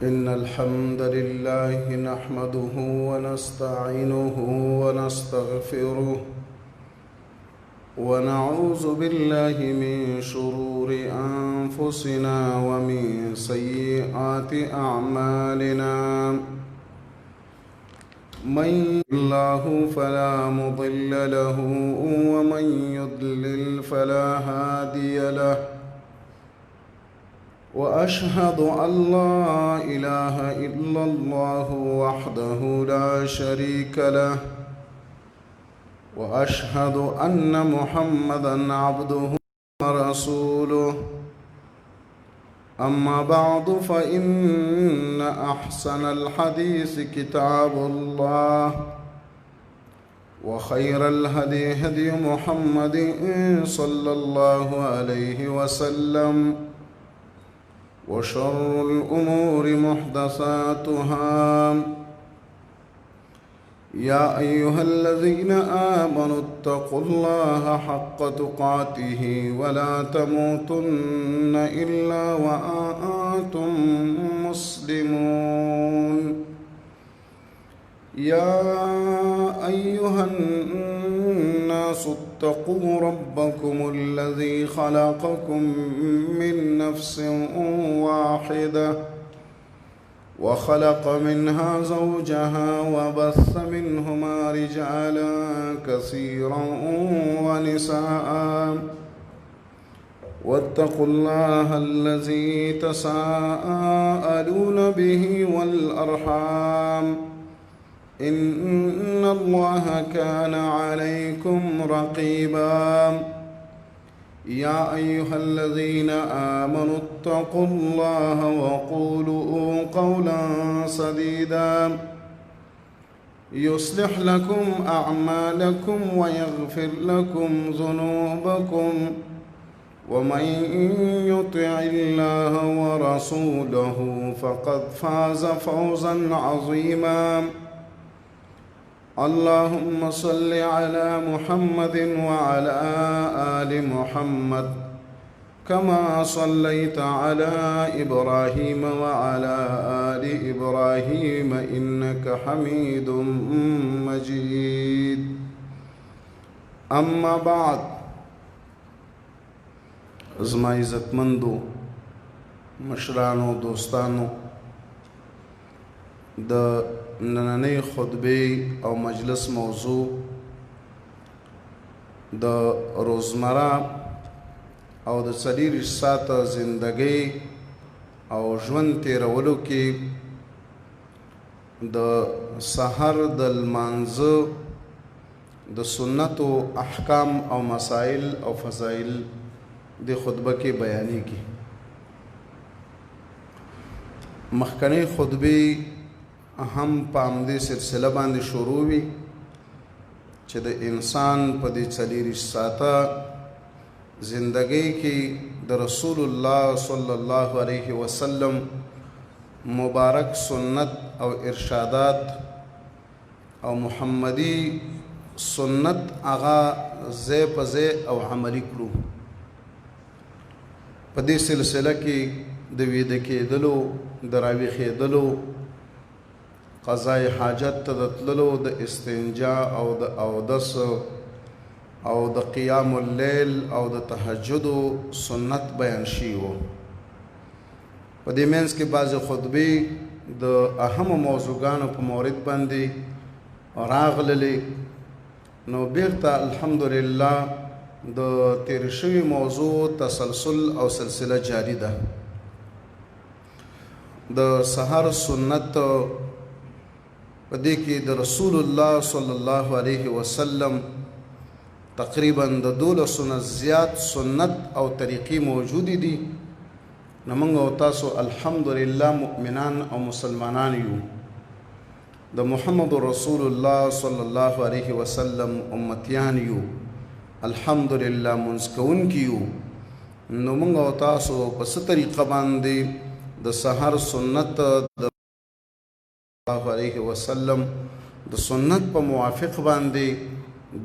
إن الحمد لله نحمده ونستعينه ونستغفره ونعوذ بالله من شرور أنفسنا ومن سيئات أعمالنا. من يهده الله فلا مضل له ومن يضلل فلا هادي له، وأشهد أن لا إله إلا الله وحده لا شريك له، وأشهد أن محمدًا عبده ورسوله. أما بعد فإن أحسن الحديث كتاب الله، وخير الهدي هدي محمد صلى الله عليه وسلم، وشر الأمور محدثاتها. يا أيها الذين آمنوا اتقوا الله حق تقاته ولا تموتن إلا وأنتم مسلمون. يا أيها الناس اتقوا ربكم الذي خلقكم من نفس واحدة، وخلق منها زوجها وبث منهما رجالا كثيرا ونساء. واتقوا الله الذي تساءلون به والأرحام، إن الله كان عليكم رقيبا. يا أيها الذين آمنوا اتقوا الله وقولوا قولا سديدا يصلح لكم أعمالكم ويغفر لكم ذنوبكم، ومن يطع الله ورسوله فقد فاز فوزا عظيما. اللهم صل على محمد وعلى آل محمد كما صليت على إبراهيم وعلى آل إبراهيم إنك حميد مجيد. أما بعد، زما عزتمندو مشرانو دوستانو، د نننۍ خطبه او مجلس موضوع د روزمره او د 40 ساعته زندګۍ او ژوند تیرولو کې د سحر د لمانځه د سنتو احکام او مسائل او فضایل د خطبه کې بیانېږي. مخکنۍ خطبه هم په همدې سلسله باندې شروع وي چې د انسان په دې 40 ساعته زندګۍ کې د رسول الله صلی الله علیه وسلم مبارک سنت او ارشادات او محمدی سنت هغه ځای په ځای او عملي کړو. په دې سلسله کې د ویده کېدلو، د راویښېدلو، قضای حاجت ته د تللو، د استنجا او د اودس او د قیام اللیل او د تهجدو سنت بیان شوي وو. په دې منځ کې بعضې خطبې د اهمو موضوعګانو په مورد باندې راغللې، نو بیرته الحمدلله د تیر شوي موضوع تسلسل او سلسله جاری ده. د سحر سنت په دې کې د رسول الله صلی الله علیه وسلم تقریبا د 12 زیات سنت او طریقې موجودې دي. نو موږ او تاسو الحمدلله مؤمنان او مسلمانان یو، د محمد رسول الله صلی الله علیه وسلم امتیان یو، الحمدلله منځ کوونکي یو. نو موږ او تاسو په څه طریقه باندې د سحر سنت د الله علیه وسلم د سنت په موافق باندې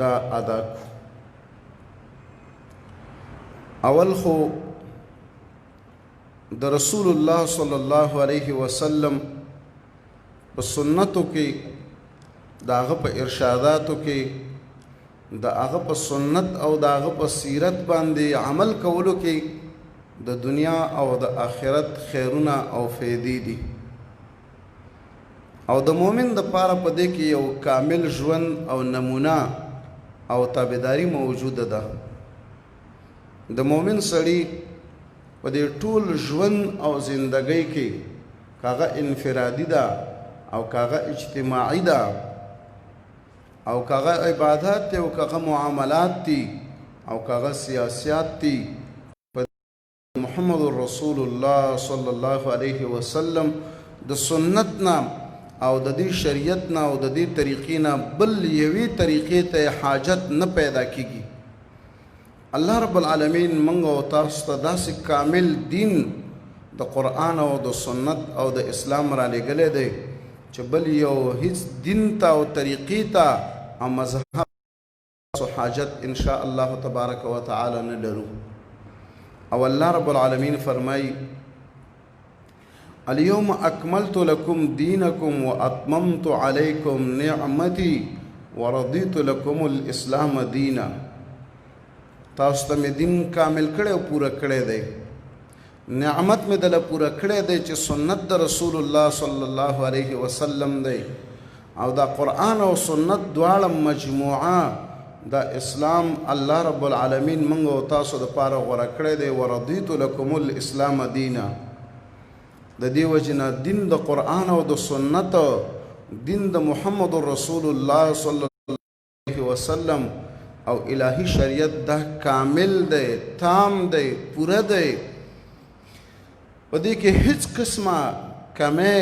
دا ادا کو. اول خو د رسول الله صلی الله علیه وسلم په سنتو کې د هغه په ارشاداتو کې د هغه په سنت او د هغه په سیرت باندې عمل کولو کې د دنیا او د آخرت خیرونه او فیدې دي او د مؤمن د پاره په دې کې یو کامل ژوند او نمونه او تابعداري موجوده ده د مؤمن سړی په دې ټول ژوند او زندګۍ کې کاغه انفرادي ده او کاغه اجتماعي ده او کاغه عبادت ته او کاغه معاملات دي او کاغه سیاسيات دي محمد رسول الله صلی الله علیه وسلم د سنت نام او د دې شریعت نه او د دې طریقې نه بل یوې طریقې ته حاجت نه پیدا کیږي الله رب العالمین موږ او تاسو ته داسې کامل دین د قرآن او د سنت او د اسلام را لېږلی دی چې بل یو هیڅ دین ته او طریقې ته او مذهب حاجت ان شاء الله تبارک وتعالی نه لرو او الله رب العالمین فرمای اليوم اکملت لكم دینکم واتممت علیکم نعمتی ورضیت لكم الاسلام دینا تاسو ته مې دین کامل کړی او پوره کړی دی نعمت مې دله پوره کړی دی چې سنت د رسول الله صلی الله علیه وسلم دی او دا قرآن او سنت دواړه مجموعه دا اسلام الله رب العالمین موږ او تاسو دپاره غوره کړی دی ورضیت لکم الاسلام دینا د دې وجې نه دین د قرآن او د سنت دین د محمد رسول الله صلی الله علیه وسلم او الهی شریعت دا کامل دی تام دی پوره دی په دې کې هیڅ قسمه کمی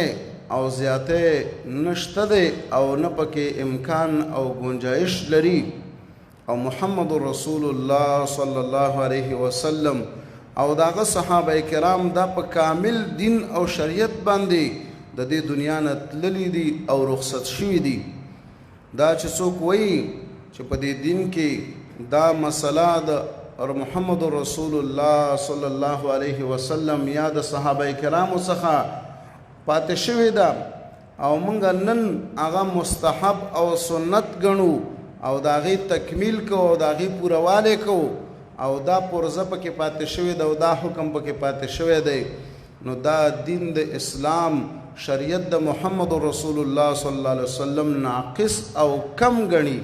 او زیاته نشته دی او نه پکې امکان او گنجائش لري او محمد رسول الله صلی الله علیه وسلم او داغه صحابه کرام دا په کامل دین او شریعت باندې د دې دنیا نه تللی دي او رخصت شوي دي دا چې څوک وایي چې په دې دین کې دا مسله د محمد رسول الله صلی الله علیه وسلم یا د صحابه کرامو څخه پاتې شوې ده او موږ نن هغه مستحب او سنت ګڼو او د هغې تکمیل کوو او د هغې پورهوالی کوو او دا پرزه پکې پاتې شوې ده او دا حکم پکې پاتې شوی دی نو دا دین د اسلام شریعت د محمد رسول الله صلی الله علیه وسلم ناقص او کم ګڼي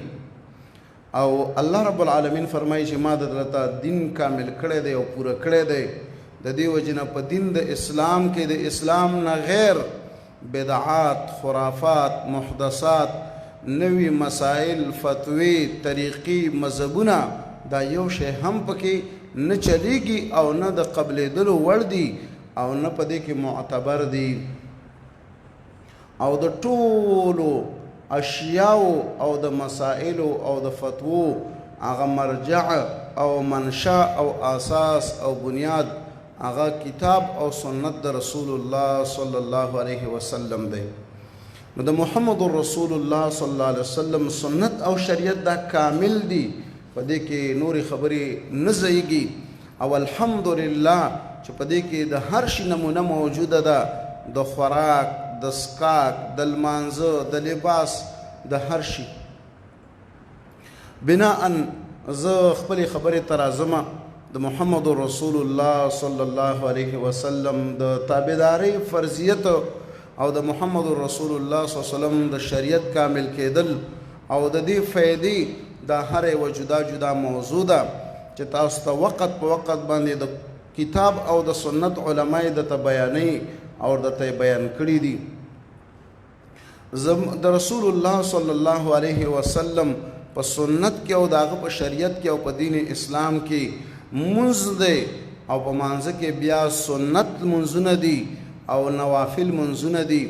او الله رب العالمین فرمایي چې ما درته دین کامل کړی دی او پوره کړی دی د دې وجې نه په دین د اسلام کې د اسلام نه غیر بدعات خرافات محدثات نوی مسائل فتوی طریقی مذهبونه دا یو شی هم پکې نه چلیږي او نه د قبلېدلو وړ دي او نه په دې کې معتبر دي او د ټولو اشیاو او د مسائلو او د فتوو هغه مرجع او منشا او اساس او بنیاد هغه کتاب او سنت د رسول الله صلی الله علیه وسلم دی نو د محمد رسول الله صلی الله علیه وسلم سنت او شریعت دا کامل دی په دې کې نورې خبرې نه ځایږي او الحمدلله چې په دې کې د هر شي نمونه موجوده ده د خوراک د څښاک د لمانځه د لباس د هر شي بناء زه خپلې خبرې ته راځم د محمد رسول الله صلی الله علیه وسلم د تابعدارۍ فرضیت او د محمد رسول الله صلی الله علیه وسلم د شریعت کامل کېدل او د دې فائدې دا هر یو جدا جدا موضوع ده چې تاسو ته وخت په وخت باندې د کتاب او د سنت علماء د بیانې او د بیان کړي دي د رسول الله صلی الله علیه وسلم په سنت کې او داغه په شریعت کې او په دین اسلام کې منځ دی او په مانځه کې بیا سنت منځونه دي او نوافل منځونه دي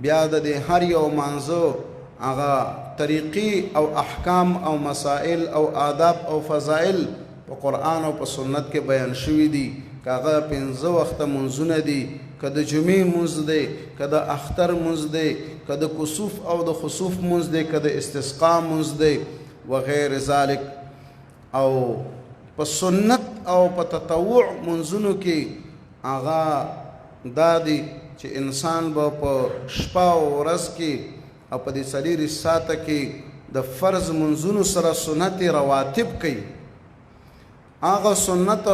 بیا د هر یو مانځه هغه طریقې او احکام او مسائل او آداب او فضائل په قرآن او په سنت کې بیان شوي دي کاغه 15 وخته منځونه دي که د جمعې منځ دی که د اختر منځ دی که د کسوف او د خسوف منځ دی که د استسقا منځ دی وغیر ذلک او په سنت او په تطوع منځونو کې هغه دا دی چې انسان به په شپه او ورځ کې او په دې څلېرو ساعته کې د فرض منځونو سره سنت رواتب کوي. هغه سنت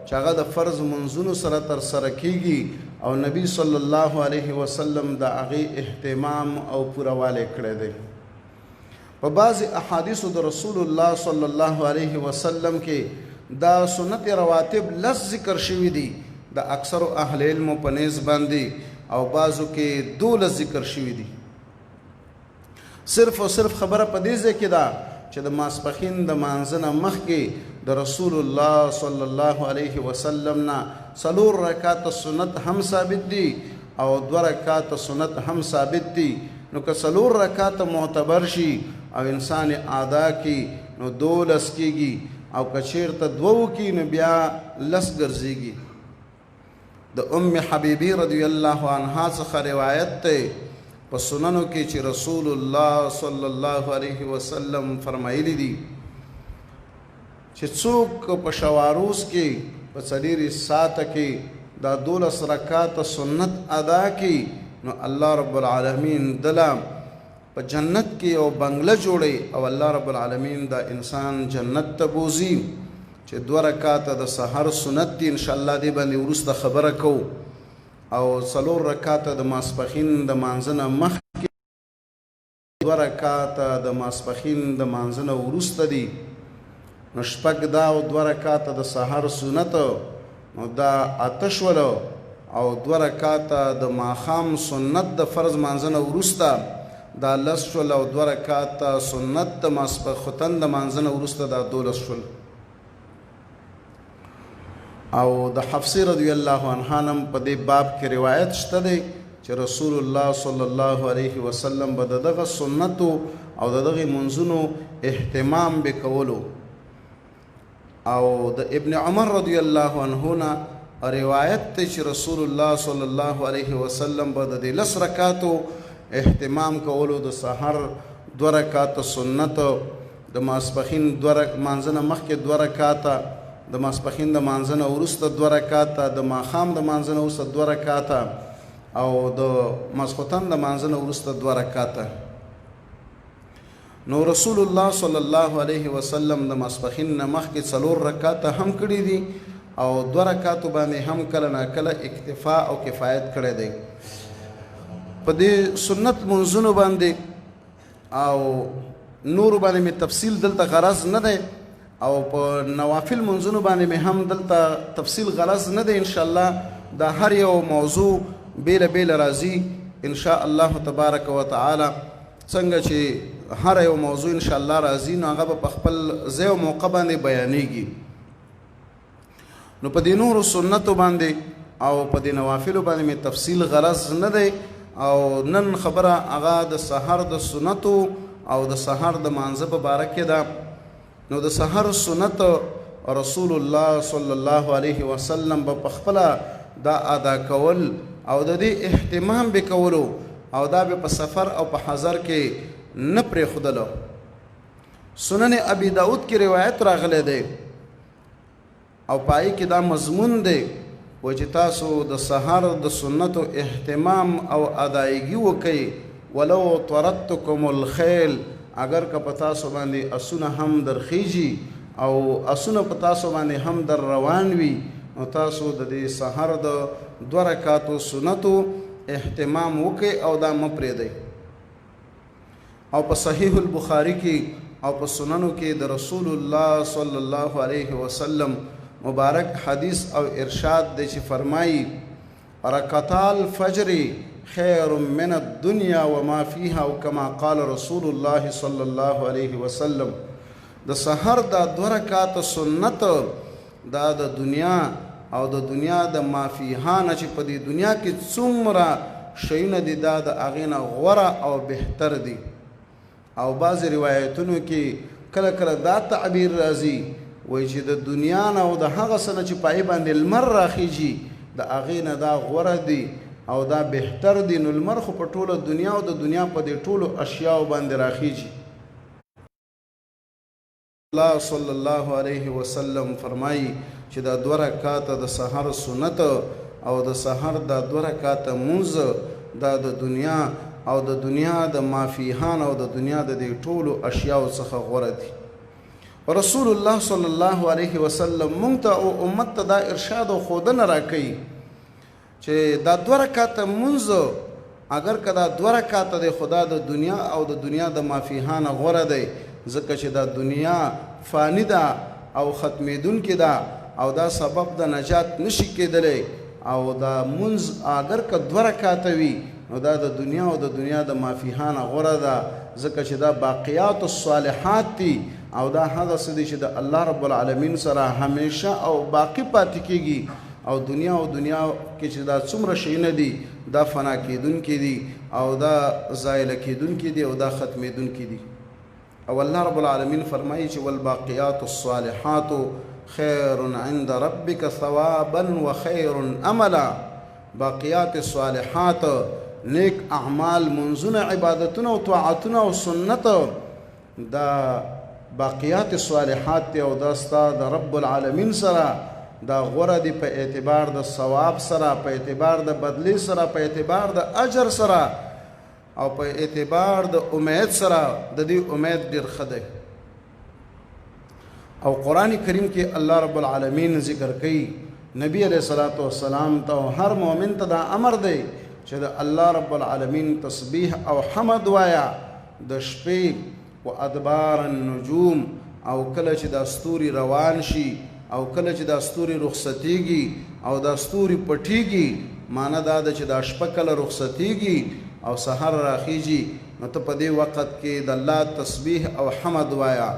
چې هغه د فرض منځونو سره ترسره کیږي او نبی صلی الله علیه وسلم د هغې اهتمام او پوروالی کړی دی. په بعضې احادیثو د رسول الله صلی الله علیه وسلم کې دا سنت رواتب لس ذکر شوي دي د اکثرو اهل علمو په نیز باندې او بعضو کې 12 ذکر شوي دي. صرف او صرف خبره په دې ځای کې ده چې د ماسپښین د مانځه نه مخکې د رسول الله صلی الله علیه وسلم نه 4 رکعاته سنت هم ثابت دي او 2 رکعاته سنت هم ثابت دي. نو که 4 رکعاته معتبر شي او انسان ادا کی نو 12 کیږي او که چیرته 2 کی نو بیا 10 ګرځيږي. د ام حبیبی رضی الله عنها څخه روایت ده په سننو کې چې رسول الله صلی الله علیه وسلم فرمایلی دي چې څوک په شواروز کې په 4 ساعته کې دا 12 رکعات سنت ادا کی نو الله رب العالمین دلا په جنت کې او بنگله جوړي او الله رب العالمین دا انسان جنت ته بوزي. چې 2 رکعاته د سحر سنت دي ان شاء الله دې باندې وروسته خبره کو او 4 رکعاته د ماسپښین د مانځه نه مخکې 2 رکعاته د ماسپښین د مانځه نه وروسته دي. نو شپږ دا او 2 رکعاته د سحر سنت نو دا 8 شول او 2 رکعاته د ماښام سنت د فرض مانځه نه وروسته دا 10 شول او 2 رکعاته سنت د ماسپښین د مانځه نه وروسته دا 12 شول. او د حفصه رضی الله عنها نم په دې باب کې روایت شته دی چې رسول الله صلی الله علیه وسلم به دغه سنت او دغه منځونو اهتمام وکولو. او د ابن عمر رضی الله عنه نه روایت ته چې رسول الله صلی الله علیه وسلم به د 10 رکعاتو اهتمام کولو د سحر 2 رکعات سنت د ماسپښین 2 مانځه نه مخکې 2 رکعاته د ماسپښین د مانځه نه وروسته 2 رکعاته د ماښام د مانځه نه وروسته 2 رکعاته او د ماسخوتن د مانځه نه وروسته 2 رکعاته. نو رسول الله صلی الله علیه وسلم د ماسپښین نه مخکې 4 رکعاته هم کړي دي او 2 رکعاتو باندې هم کله نه کله اکتفا او کفایت کړی دی. په دې سنت منځونو باندې او نور باندې می تفصیل دلته غرض نه دی او په نوافل منځونو باندې می هم دلته تفصیل غرض نه دی. ان شاء الله دا هر یو موضوع بیل بیل راځي ان شاء الله تبارک وتعالى. څنګه چې هر یو موضوع ان شاء الله راځي نو هغه په خپل ځای او موقع باندې بیانېږي. نو په دې نور سنتو باندې او په دې نوافل باندې می تفصیل غرض نه دی او نن خبره هغه د سحر د سنتو او د سحر د مانځه په باره کې ده. نو د سحر سنت رسول الله صلی الله علیه وسلم په خپله دا ادا کول او د دې اهتمام به کولو او دا به په سفر او په حضر کې نه پرېښودلو. سنن ابي داود کې روایت راغلی دی او پای کې دا مضمون دی و چې تاسو د سحر د سنتو اهتمام او ادایګي وکئ ولو طردتکم الخیل اگر که په تاسو باندې اسونه هم درخیږي او اسونه په تاسو باندې هم در روان وي نو تاسو د دې سحر د 2 رکعاتو سنتو اهتمام وکئ او دا مه پرېږدئ. او په صحیح البخاري کې او په سننو کې د رسول الله صلی الله علیه وسلم مبارک حدیث او ارشاد دی چې فرمایي رکعتا الفجر خیر من الدنیا وما فيها او کما قال رسول الله صلی الله علیه وسلم. د سحر دا 2 رکعات سنت دا د دنیا او د دنیا د ما فيها نه چې په دې دنیا کې څومره شیونه دي دا د هغې نه غوره او بهتر دي. او بعضې روایتونو کې کله کله دا تعبیر راځي وایي چې د دنیا نه او د هغه څه نه چې په هغې باندې لمر راخیږي د هغې نه دا غوره دي او دا بهتر دي. نو لمر خو په ټوله دنیا او د دنیا په دې ټولو اشیاو باندې راخیږي. الله صلی الله علیه وسلم فرمایي چې دا 2 رکعاته د سحر سنت او د سحر دا 2 رکعاته مونځ دا د دنیا او د دنیا د مافیهان او د دنیا د دې ټولو اشیاء څخه غوره دي. رسول الله صلی الله علیه وسلم مونږ ته او امت ته دا ارشاد او ښودنه راکوي چې دا 2 رکعاته مونځ اگر که دا 2 رکعاته دی خدا د دنیا او د دنیا د مافیهان غوره دی، ځکه چې دا دنیا فانی ده او ختمیدونکې ده او دا سبب د نجات نشي کېدلی، او دا مونځ اگر که 2 رکعاته وي نو دا د دنیا او د دنیا د مافیهان غوره ده، ځکه چې دا باقیات الصالحات دي او دا هغه څه دي چې د الله رب العالمین سره همیشه او باقی پاتې کېږي، او دنیا کې چې دا څومره شیونه دي دا فنا کېدونکي دي او دا زایله کېدونکي دي او دا ختمېدونکي دي. او الله رب العالمین فرمایي چې والباقیات الصالحات خیر عند ربک ثوابا وخیر املا. باقیات الصالحات نیک اعمال، منځونه، عبادتونه او طاعتونه او سنت، دا باقیات صالحات دی او دا ستا د رب العالمین سره دا غوره دی په اعتبار د ثواب سره، په اعتبار د بدلی سره، په اعتبار د اجر سره او په اعتبار د امید سره. د دې امید ډیر ښه دی. او قرآن کریم کې الله رب العالمین ذکر کوي نبی علیہ الصلوۃ والسلام ته هر مؤمن ته دا امر دی چې د الله رب العالمین تسبیح او حمد وایا د شپې و ادبار النجوم، او کله چې دا ستوري روان شي او کله چې دا ستوري رخصتیږي او دا ستوري پټیږي، معنی دا ده چې دا شپه کله رخصتیږي او سحر راخیږي نو ته په دې وخت کې د الله تسبیح او حمد وایا.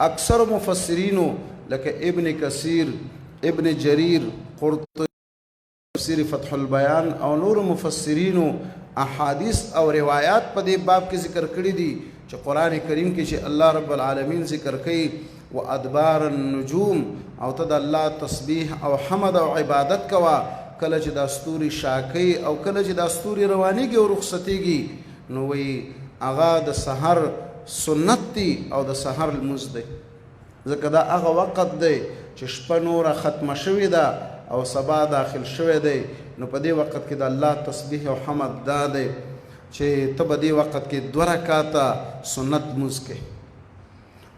اکثر مفسرینو لکه ابن کثیر، ابن جریر، قرطبی، تفسیر فتح البیان او نور مفسرینو احادیث او روایات په دې باب کې ذکر کړي دي چې قرآن کریم کې چې الله رب العالمین ذکر کوي و ادبار النجوم او ته د الله تسبیح او حمد او عبادت کوا کله چې دا ستوري شاکي او کله چې دا ستوري روانيږي او رخصتيږي، نو وی هغه د سحر سنت دی او د سحر لمونځ دی، ځکه دا هغه وخت دی چې شپه نوره ختمه شوې ده او سبا داخل شوی دی. نو په دې وخت کې د الله تسبیح او حمد دا دی چې ته په دې وخت کې 2 رکعاته سنت لمونځ کوې.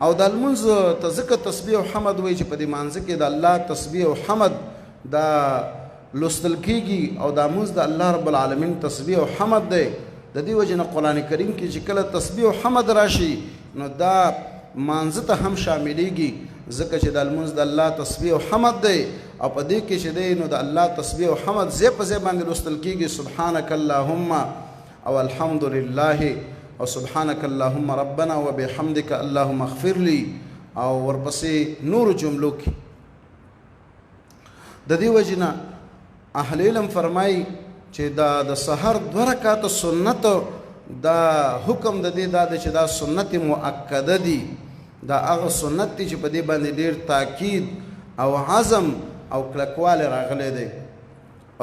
او دا لمونځ ته ځکه تسبیح او حمد وایي چې په دې مانځه کې د الله تسبیح او حمد دا لوستل کېږي او دا لمونځ د الله رب العالمین تسبیح او حمد دی. د دې وجې نه قرآن کریم کې چې کله تسبیح او حمد راشي نو دا مانځه ته هم شاملېږي، ځکه چې دا لمونځ د الله تسبیح او حمد دی او په دې کې چې دی نو د الله تسبیح او حمد ځای په ځای باندې لوستل کېږي. سبحانک اللهم او الحمد لله او سبحانک اللهم ربنا وبحمدک اللهم اغفر لي او ورپسې نور جملو کې. د دې وجې نه اهل علم فرمایي چې دا د سحر 2 رکعاته سنت دا حکم د دې دا چې دا سنت مؤکده دي، دا هغه سنت دي چې په دې باندې ډیر تاکید او عزم او کلکواله راغلی دی.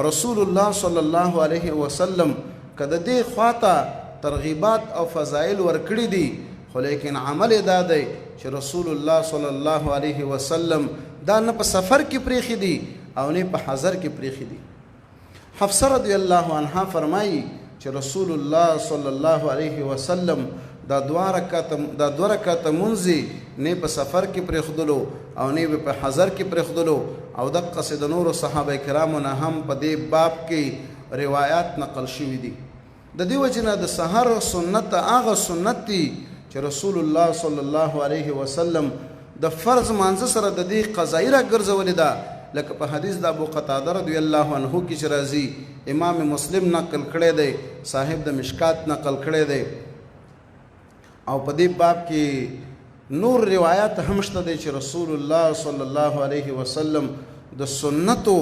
رسول الله صلی الله علیه وسلم کده دې خواته ترغیبات او فضائل ورکړي دي، خو لیکن عمل دا دی چې رسول الله صلی الله علیه وسلم دا نه په سفر کې پریخي دي او نه په حضر کې پریخي دي. حفصه رضی الله عنها فرمایي چې رسول الله صلی الله علیه وسلم دا 2 رکعاته منځي نه په سفر کې پریخدلو او نه په حضر کې پریخدلو، او دغه قصد نور صحابه کرامو نه هم په دې باب کې روایت نقل شوي دي. د دې وجه نه د سحر سنت هغه سنت دي چې رسول الله صلی الله علیه وسلم د فرض مانځه سره د دې قضایي راګرځولې ده، لکه په حدیث د ابو قتاده رضی الله عنه کې چې راځي، امام مسلم نقل کړی دی، صاحب د مشکات نقل کړی دی، او په دې باب کې نور روایت هم شته دی چې رسول الله صلی الله علیه وسلم د سنتو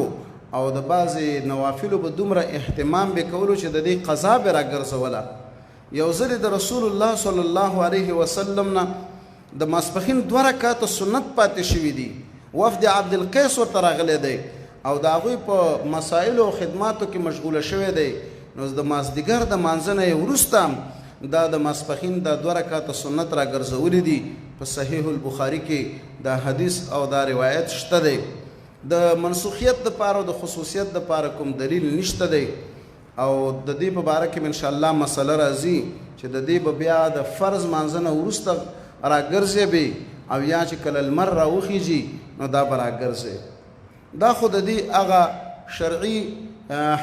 او د بعضې نوافلو به دومره اهتمام به کولو چې د دې قضا به راګرځوله. یو ځل د رسول الله صلی الله علیه وسلم نه د ماسپښین 2 رکعاته سنت پاتې شوي دي، وفد عبدالقیس ورته راغلی دی او د هغوی په مسایلو او خدماتو کې مشغوله شوی دی. نو د مازدیګر د مانځه نه یې وروسته دا د ماسپښین دا 2 رکعاته سنت راګرځولي دي. په صحیح البخاري کې دا حدیث او دا روایت شته دی. د منسوخیت دپاره او د خصوصیت دپاره کوم دلیل نشته دی او د دې په باره کې ان شاء الله مسله راځي چې د دې به بیا د فرض مانځه نه وروسته راګرځېبې او یا چې کله لمر راوخیږي نو دا به راګرځې دا خو د دې هغه شرعي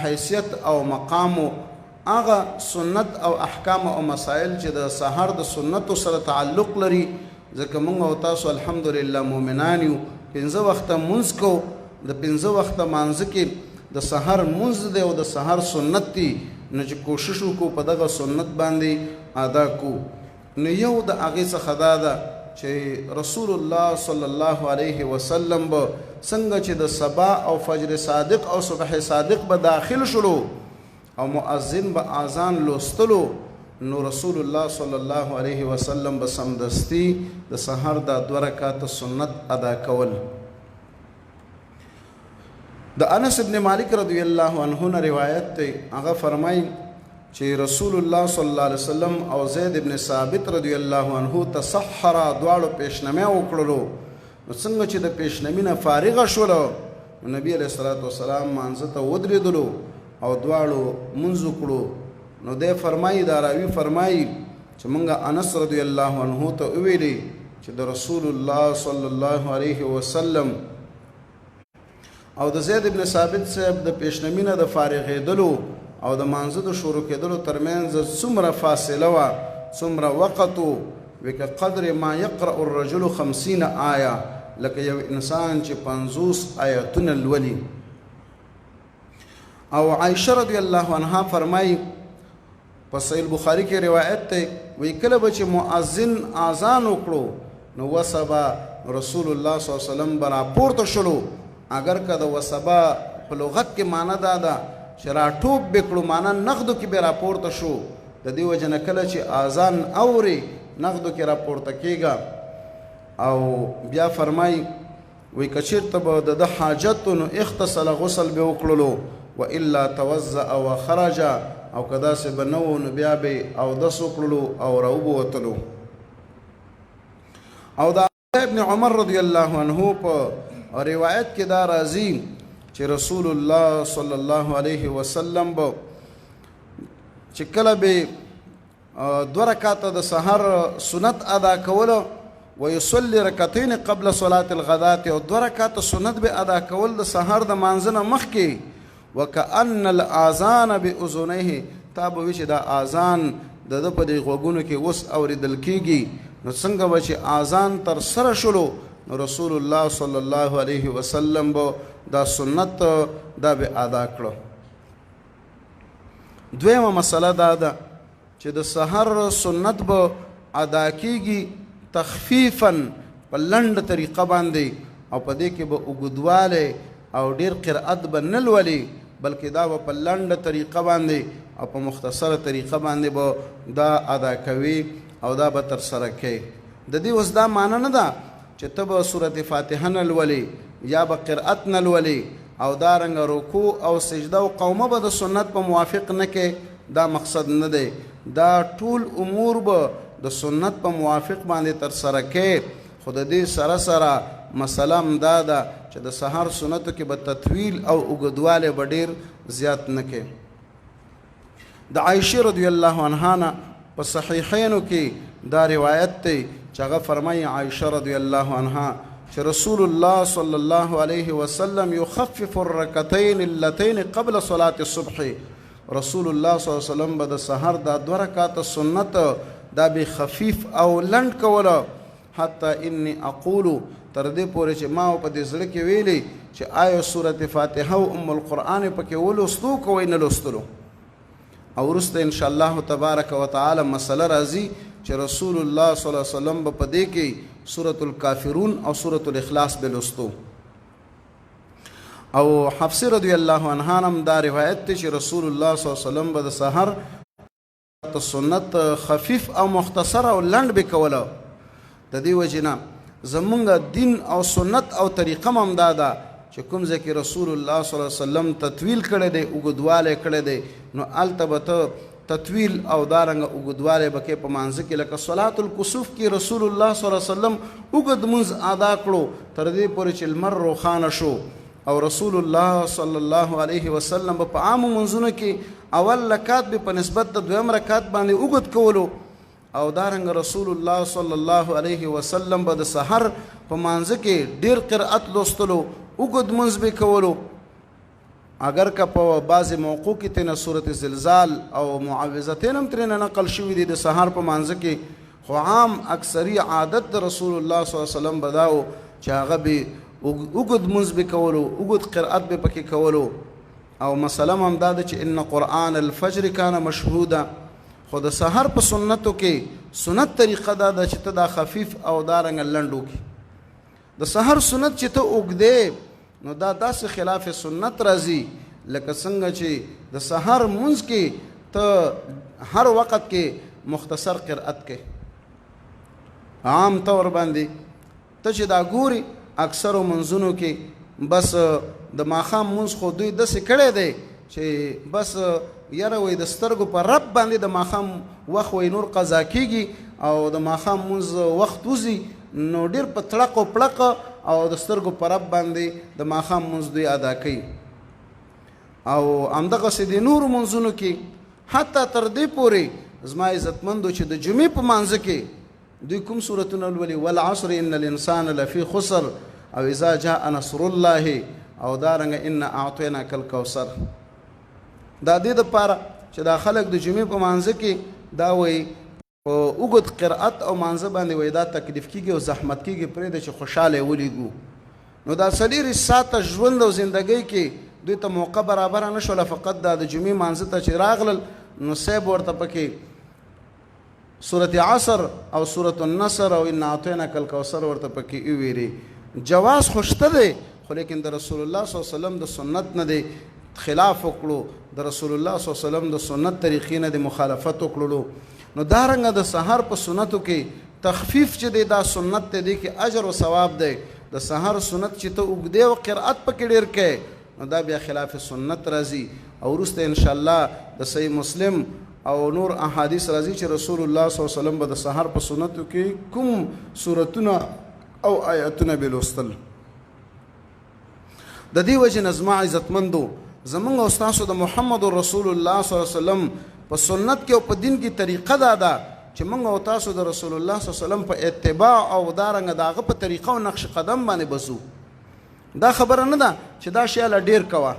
حیثیت او مقام هغه سنت او احکام او مسائل چې د سحر د سنتو سره تعلق لري ځکه موږ او تاسو الحمدلله مؤمنان یو 5 وخته مونځ کوو د 5 وخته مانځه کې د سحر مونځ دی او د سحر سنت دی نو چې کوشش وکړو په دغه سنت باندې ادا کو نو یو د هغې څخه دا ده چې رسول الله صلی الله علیه وسلم به څنګه چې د صبا او فجر صادق او صبح صادق به داخل شلو او مؤذن به اذان لوستلو نو رسول الله صلی الله علیه وسلم به سمدستی د سحر دا 2 رکعات سنت ادا کول د انس ابن مالک رضی الله عنه نه روایت دی هغه فرمایي چې رسول الله صلی الله علیه وسلم او زید ابن ثابت رضی الله عنه تسحر دواړو پیشنمه وکړلو نو څنګه چې د پیشنمي نه فارغه شولو نبی علیه الصلاة والسلام مانځه ته ودرېدلو او دواړو منځ وکړو نو دی فرمایي دا راوي فرمایي چې موږ انس رضی الله عنه ته وویلې چې د رسول الله صلی الله علیه وسلم او د زید ابن ثابت صاحب د پیشنمي نه د فارغېدلو او د مانځه د شروع کېدلو ترمنځ څومره فاصله وه څومره وقت و وکه قدر ما یقرأ الرجل 50 آیه لکه یو انسان چې 50 آیتونه لولي او عائشه رضی الله عنها فرمایي په صحیح بخاری کې روایت دی وی کله به چې مؤذن اذان وکړو نو وسبا رسول الله صلی الله علیه وسلم به راپورته شلو اگر که د وسبا په لغت کې معنی دا ده چې راټوپ به کړو معنی نغدو کې به راپورته شو د دې وجه نه کله چې اذان اوري نغدو کې راپورته کېږي او بیا فرمایي وی که چېرته به د حاجت نو اغتسل غسل به وکړلو والا توضأ وخرج او که داسې به نه و نو بیا به اودس وکړلو او راوبوتلو او د ابن عمر رضی الله عنه په روایت کې دا راځي چې رسول الله صلی الله علیه وسلم به چې کله به 2 رکعاته د سحر سنت ادا کوله ويصلي رکعتين قبل صلاة الغداة او 2 رکعاته سنت به ادا کول د سحر د مانځه نه مخکې وکأن الاذان باذنيه تا به وي چې دا اذان د په دې غوږونو کې اوس اورېدل کېږي نو څنګه به چې اذان تر سره شلو نو رسول الله صلی الله علیه وسلم به دا سنت دا به ادا کړو دویمه مسله دا ده چې د سحر سنت به ادا کېږي تخفیفا په لنډه طریقه باندې او په دې کې به اوږدوالی او ډیر قرأت به نه لولي بلکې دا به په لنډه طریقه باندې او په مختصره طریقه باندې به دا ادا کوي او دا به ترسره کوي د دې اوس دا معنی نه ده چې ته به سورت فاتحه نه لولي یا به قرأت نه لولي او دارنګه رکوع او سجده او قومه به د سنت په موافق نه کې دا مقصد نه دی دا ټول امور به د سنت په موافق باندې ترسره کې خو د دې سره سره مسله همدا ده چې د سحر سنتو کې به تطویل او اوږدوالی به ډېر زیات نه کې د عایشې رضی الله عنها نه په صحیحینو کې دا روایت دی چې هغه فرمایي عایشه رضی الله عنها چې رسول الله صلی الله علیه وسلم یخفف الرکعتین اللتین قبل صلاة الصبح رسول الله صلی الله علیه وسلم به د سحر دا 2 رکعات سنت دا به خفیف او لنډ کوله حتی انی اقول تر دې پورې چې ما په دې زړه کې ویلي چې آیا سورت فاتحه او ام القرآن پکې ولوستو کوی نه لوستلو او وروسته ان شاء الله تبارک وتعالی مسله راځي چې رسول الله صلی الله علیه وسلم په دې کې سورۃ الکافرون او سورۃ الاخلاص به لوستو او حفصه رضی الله عنها هم دا روایت دی چې رسول الله صلی الله علیه وسلم به د سحر سنت خفیف او مختصر او لنډ به کوله د دې وجنه زمونږ دین او سنت او طریقه هم دا ده چې کوم ځکه رسول الله صلی الله علیه وسلم تطویل کړی دی اوږدوالی کړی دی نو هلته به ته تطویل او دارنګه اوږدوالی به کې په مانځه کې لکه صلات الکسوف کې رسول الله صلی الله علیه وسلم اوږد مونځ ادا کړو تر دې پورې چې لمر روښانه شو او رسول الله صلی الله علیه وسلم په عام منځونو کې اول رکعت به په نسبت د دویم رکعت باندې اوږد کولو او دارنګ رسول الله صلی الله علیه وسلم به د سحر په مانځه کې ډیر قرأت لوستلو اوږد منځ به کولو اگر که په بعضې موقعو کې ترنه صورت زلزال او معوذتین هم ترنه نقل شوي دي د سحر په مانځه کې خو عام اکثري عادت د رسول الله صلی الله علیه وسلم به دا و چې هغه به اوږد منځ به کولو اوږد قرأت به پکې کولو او مسله هم دا ده چې ان قرآن الفجر کان مشهودا خو د سحر په سنتو کې سنت طریقه دا ده چې ته دا خفیف او دارنګه لنډ وکړي د سحر سنت چې ته اوږدې نو دا داسې خلاف سنت راځي لکه څنګه چې د سحر منځ کې ته هر وخت کې مختصر قرأت کې عام طور باندې ته چې دا ګوري اکثرو منځونو کې بس د ماښام منځ خو دوی داسې کړی دی چې بس یاره وایي د سترګو په رب باندې د ماښام وخت وایي نور قضا کېږي او د ماښام منځ وخت وځي نو ډېر په تړق او پړق او د سترګو په رب باندې د ماښام منځ دوی ادا کوي او همدغسې د نورو منځونو کې حتی تر دې پورې زما عزتمندو چې د جمعې په مانځه کې دوی کوم سورتونه لولي والعصر ان الانسان لفی خسر او اذا جاء نصر الله او دارنګه ان اعطیناک الکوثر دا دې دپاره چې دا خلک د جمعې په مانځه کې دا وایي په اوږد قرأت او مانځه باندې وایي دا تکلیف کېږي او زحمت کېږي پرېږده چې خوشحاله یې ولیږو نو دا څلېرې ساعته ژوند او زندګۍ کې دوی ته موقع برابره نه شوله فقط دا د جمعې مانځه ته چې راغلل نو صاحب ورته پکې سورت عصر او سورت النصر او ان اعطیناک الکوثر ورته پکې وویلي جواز خو شته دی خو لیکن د رسول الله صلی الله علیه وسلم د سنت نه دی خلاف وکړو د رسول الله صلی الله علیه وسلم د سنت طریقې نه د مخالفت وکړلو نو دارنګه د سحر په سنتو کې تخفیف چې دی دا سنت ته دی کې اجر او ثواب دی د سحر سنت چې ته اوږدې او قرأت پکې ډېر کوې نو دا بیا خلاف سنت راځي او وروسته انشاءالله د صحیح مسلم او نور احادیث راځي چې رسول الله صلی الله علیه وسلم به د سحر په سنتو کې کوم سورتونه او آیاتونه به لوستل د دې وجې نه زما عزتمندو زمونږ او ستاسو د محمد رسول الله صلی الله علیه وسلم په سنت کې او په دین کې طریقه دا ده چې موږ او تاسو د رسول الله صلی الله علیه وسلم په اتباع او دارنګه د هغه په طریقه او نقش قدم باندې بسو دا خبره نه ده چې دا شی له ډیر کوه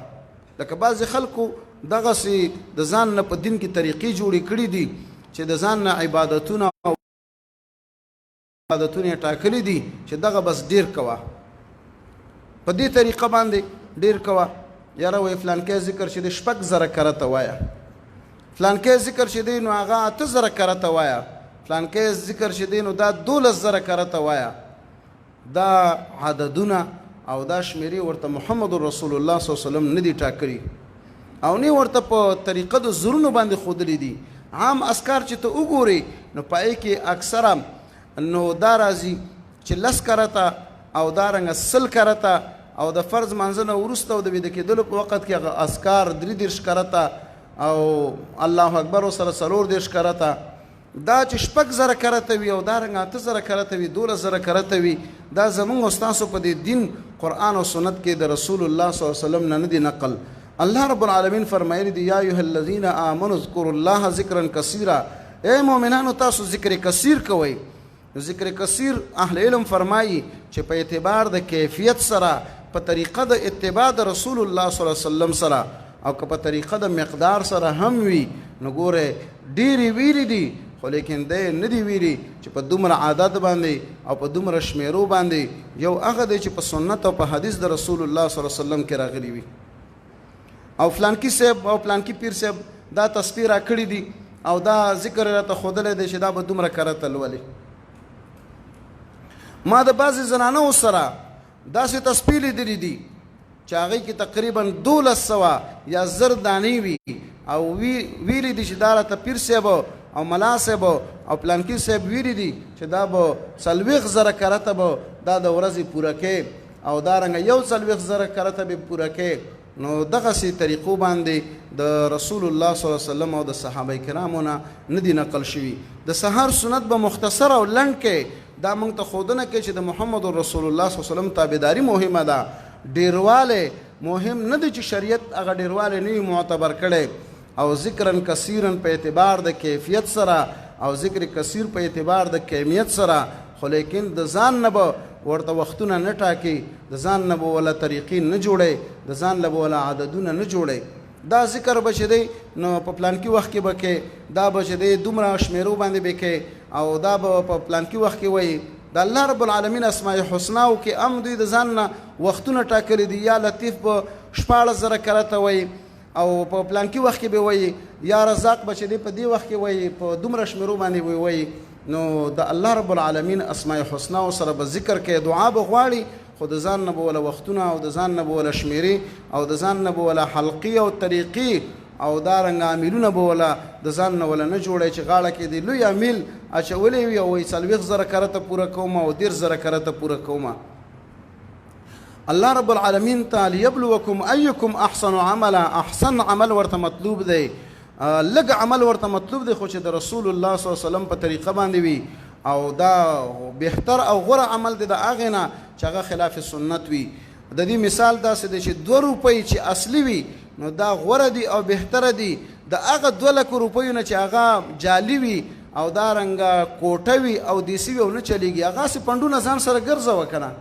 لکه بعضې خلکو دغسې د ځان نه په دین کې طریقې جوړې کړي دي چې د ځان نه عبادتونه او عبادتونه یې ټاکلي دي چې دغه بس ډیر کوه په دې طریقه باندې ډیر کوه یاره وایي فلانکی ذکر چې د 6,000 کرته وایه فلانکی ذکر چې دی نو هغه 8,000 کرته وایه فلانکی ذکر چې دی نو دا 12,000 کرته وایه دا عددونه او دا شمیرې ورته محمد رسول الله صلی الله علیه وسلم نه دي ټاکلي او نه ورته په طریقه د زړونو باندې ښودلي دي عام اسکار چې ته وګورې نو په هغې کې اکثره نو دا راځي چې 10 کرته او دارنګه 100 کرته او د فرض منځه نه وروسته او د ویده کېدلو په وخت کې هغه اسکار 33 کرته او الله اکبر ورسره 40 کرته دا چې 6,000 کرته وي او دارنګه 8,000 کرته وي 12,000 کرته وي دا زمونږ او ستاسو په دې دین قرآن او سنت کې د رسول الله صلی الله علیه وسلم نه دی نقل الله رب العالمین فرمایلی دی یا ایها الذین آمنوا اذکروا الله ذکرا کثیرا اے مؤمنانو تاسو ذکر کثیر کوئ ذکر کثیر اهل علم فرمایي چې په اعتبار د کیفیت سره په طریقه د اتباع د رسول الله صلی الله علیه وسلم سره او که په طریقه د مقدار سره هم وي نو ګوره ډېرې ویلي دي خو لیکن دی نه دي ویلي چې په دومره عادت باندې او په دومره شمیرو باندې یو هغه دی چې په سنت او په حدیث د رسول الله صلی الله علیه وسلم کې راغلی وي او فلانکی صاحب او فلانکی پیر صاحب دا تسبیح راکړي دي او دا ذکر راته ښودلی دی چې دا به دومره کرته لولي ما د بعضې زنانو سره داسې تسبیح لیدلي دي چې هغې کې تقریبا 1200 یا 1000 دانې وي او ویلي دي چې دا راته پیر صاحب او ملا صاحب او پلانکی صاحب ویلي دي چې دا به 40,000 کرته به دا د ورځې پوره کې او دارنګه 40,000 کرته به پوره کې نو دغسې طریقو باندې د رسول الله صلی الله علیه وسلم او د صحابه کرامو نه نه دي نقل شوي د سحر سنت به مختصر او لنډ کې دا موږ ته ښودنه کوي چې د محمد رسول الله صلی الله علیه وسلم تابعداري مهمه ده ډیرواله مهم نه دی چې شریعت هغه ډیرواله نه معتبر کړي او ذکرن کثیرن په اعتبار د کیفیت سره او ذکر کثیر په اعتبار د کمیت سره، خو لیکن د ځان نه به ورته وختونه نه ټاکي، د ځان نه به ولا طریقې نه جوړي، د ځان نه به ولا عادتونه نه جوړي. دا ذکر به چې دی نو په پلانکي وخت کې به کې، دا به چې دی دومره شمیرو باندې به کې، او دا به په پلانکي وخت کې وایي. د الله رب العالمین اسماء الحسناو کې هم دوی د ځان نه وختونه ټاکلي دي. یا لطیف به 14,000 کرته وایي او په پلانکي وخت کې به وایي، یا رزاق به چې دی په دې وخت کې وایي، په دومره شمیرو باندې به وایي. نو د الله رب العالمین اسماء الحسنا سره به ذکر کې دعا به غواړي، خو د ځان نه به ولا وختونه او د ځان نه به ولا شمیرې او د ځان نه به ولا حلقې او طریقې او دارنګ عاملونه به ولا د ځان نه ولا نه جوړی چې غاړه کې دی لوی عامل اچولی وي او وایي 40,000 کرته پوره کومه او 10,000 کرته پوره کومه. الله رب العالمین تعالی یبلوکم ایکم احسن عملا، احسن عمل ورته مطلوب دی، لږ عمل ورته مطلوب دی، خو چې د رسول الله صلی الله علیه وسلم په طریقه باندې وي او دا بهتر او غوره عمل دی د هغې نه چې هغه خلاف سنت وي. د دې مثال داسې دی چې 2 روپۍ چې اصلي وي نو دا غوره دي او بهتره دي د هغه 2 لک روپیو نه چې هغه جعلي وي او دارنګه کوټه وي او دیسي وي او نه چلیږي. هغسې پنډونه ځان سره ګرځوه که نه،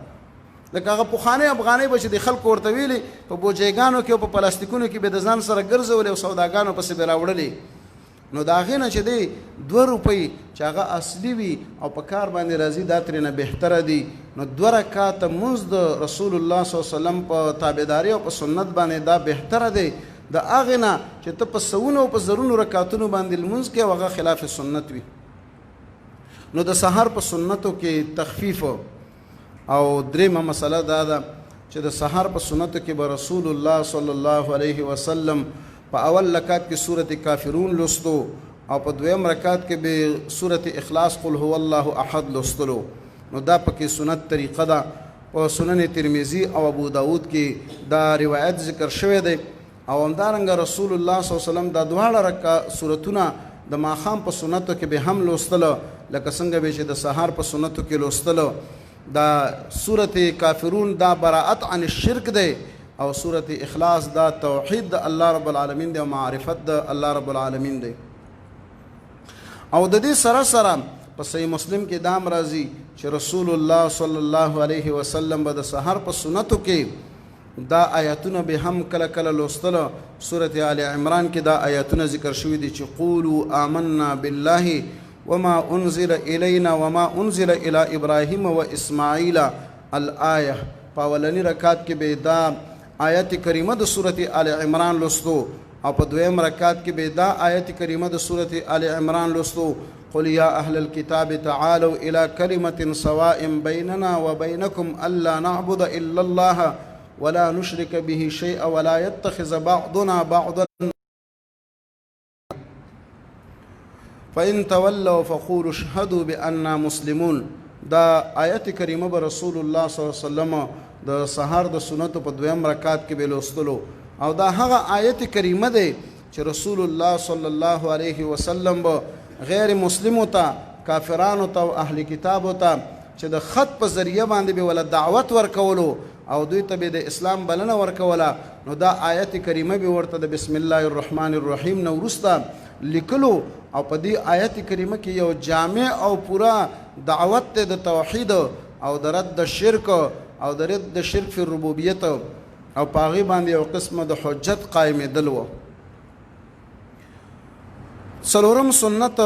لکه هغه پخوانی افغانۍ به چې د خلکو ورته ویلي په بوجیګانو کې او په پلاستیکونو کې به د ځان سره ګرځولې او سوداګانو پسې به راوړلې. نو د هغې نه چې دی 2 روپۍ چې هغه اصلي وي او په کار باندې راځي دا ترېنه بهتره دي. نو 2 رکعاته لمونځ د رسول الله صلی الله علیه وسلم په تابعداري او په سنت باندې دا بهتره دی د هغې نه چې ته په سوونو او په زرونو رکعتونو باندې لمونځ کې او هغه خلاف سنت وي. نو د سحر په سنتو کې تخفیف او دریمه مسله دا ده چې د سحر په سنتو کې به رسول الله صلی الله علیه وسلم په اول رکعت کې سورت کافرون لستو او په دویم رکعت کې به سورت اخلاص قل هو الله احد لستلو. نو دا پکې سنت طریقه ده. په سنن ترمذی او ابو داود کې دا روایت ذکر شوی دی او همدارنګه رسول الله صلی الله علیه وسلم دا دواړه سورتونه د ماښام په سنتو کې به هم لوستله لکه څنګه به چې د سحر په سنتو کې لوستله. دا سورت کافرون دا براءت عن الشرک دی او سورت اخلاص دا توحید د الله رب العالمین دی او معرفت د الله رب العالمین دی. او د دې سره سره په صحیح مسلم کې دام راځي چې رسول الله صلی الله علیه وسلم به د سحر په سنتو کې دا آیاتونه به هم کله کله لوستله. سورت آل عمران کې دا آیاتونه ذکر شوي دي چې قولوا آمنا بالله وما انزل الینا وما انزل الی ابراهیم و اسماعیل الآیه. په اولنی رکعت کې به دا آیت کریمه د سورت آل عمران لوستو او په دویم رکعت کې به دا آیت کریمه د سورت آل عمران لوستو. قل یا اهل الكتاب تعالوا الى كلمة سواء بيننا وبينكم الا نعبد الا الله ولا نشرك به شيئا ولا يتخذ بعضنا بعضا فإن تولوا فقولوا اشهدوا بأننا مسلمون. دا آیت کریمه به رسول الله صلی الله علیه وسلم د سحر د سنتو په دویم رکعت کې به لوستلو او دا هغه آیت کریمه دی چې رسول الله صلی الله علیه وسلم به غیر مسلمو ته، کافرانو ته او اهل کتابو ته چې د خط په ذریعه باندې به ولا دعوت ورکولو او دوی ته به د اسلام بلنه ورکوله. نو دا آیت کریمه به ورته د بسم الله الرحمن الرحیم نه وروسته لیکلو او په دې آیت کریمه کې یو جامع او پورا دعوت ته د توحید او د رد د شرک او د رد د شرک فی ربوبیت او په هغې باندې یو قسمه د حجت قایمېدل و. څلورم سنت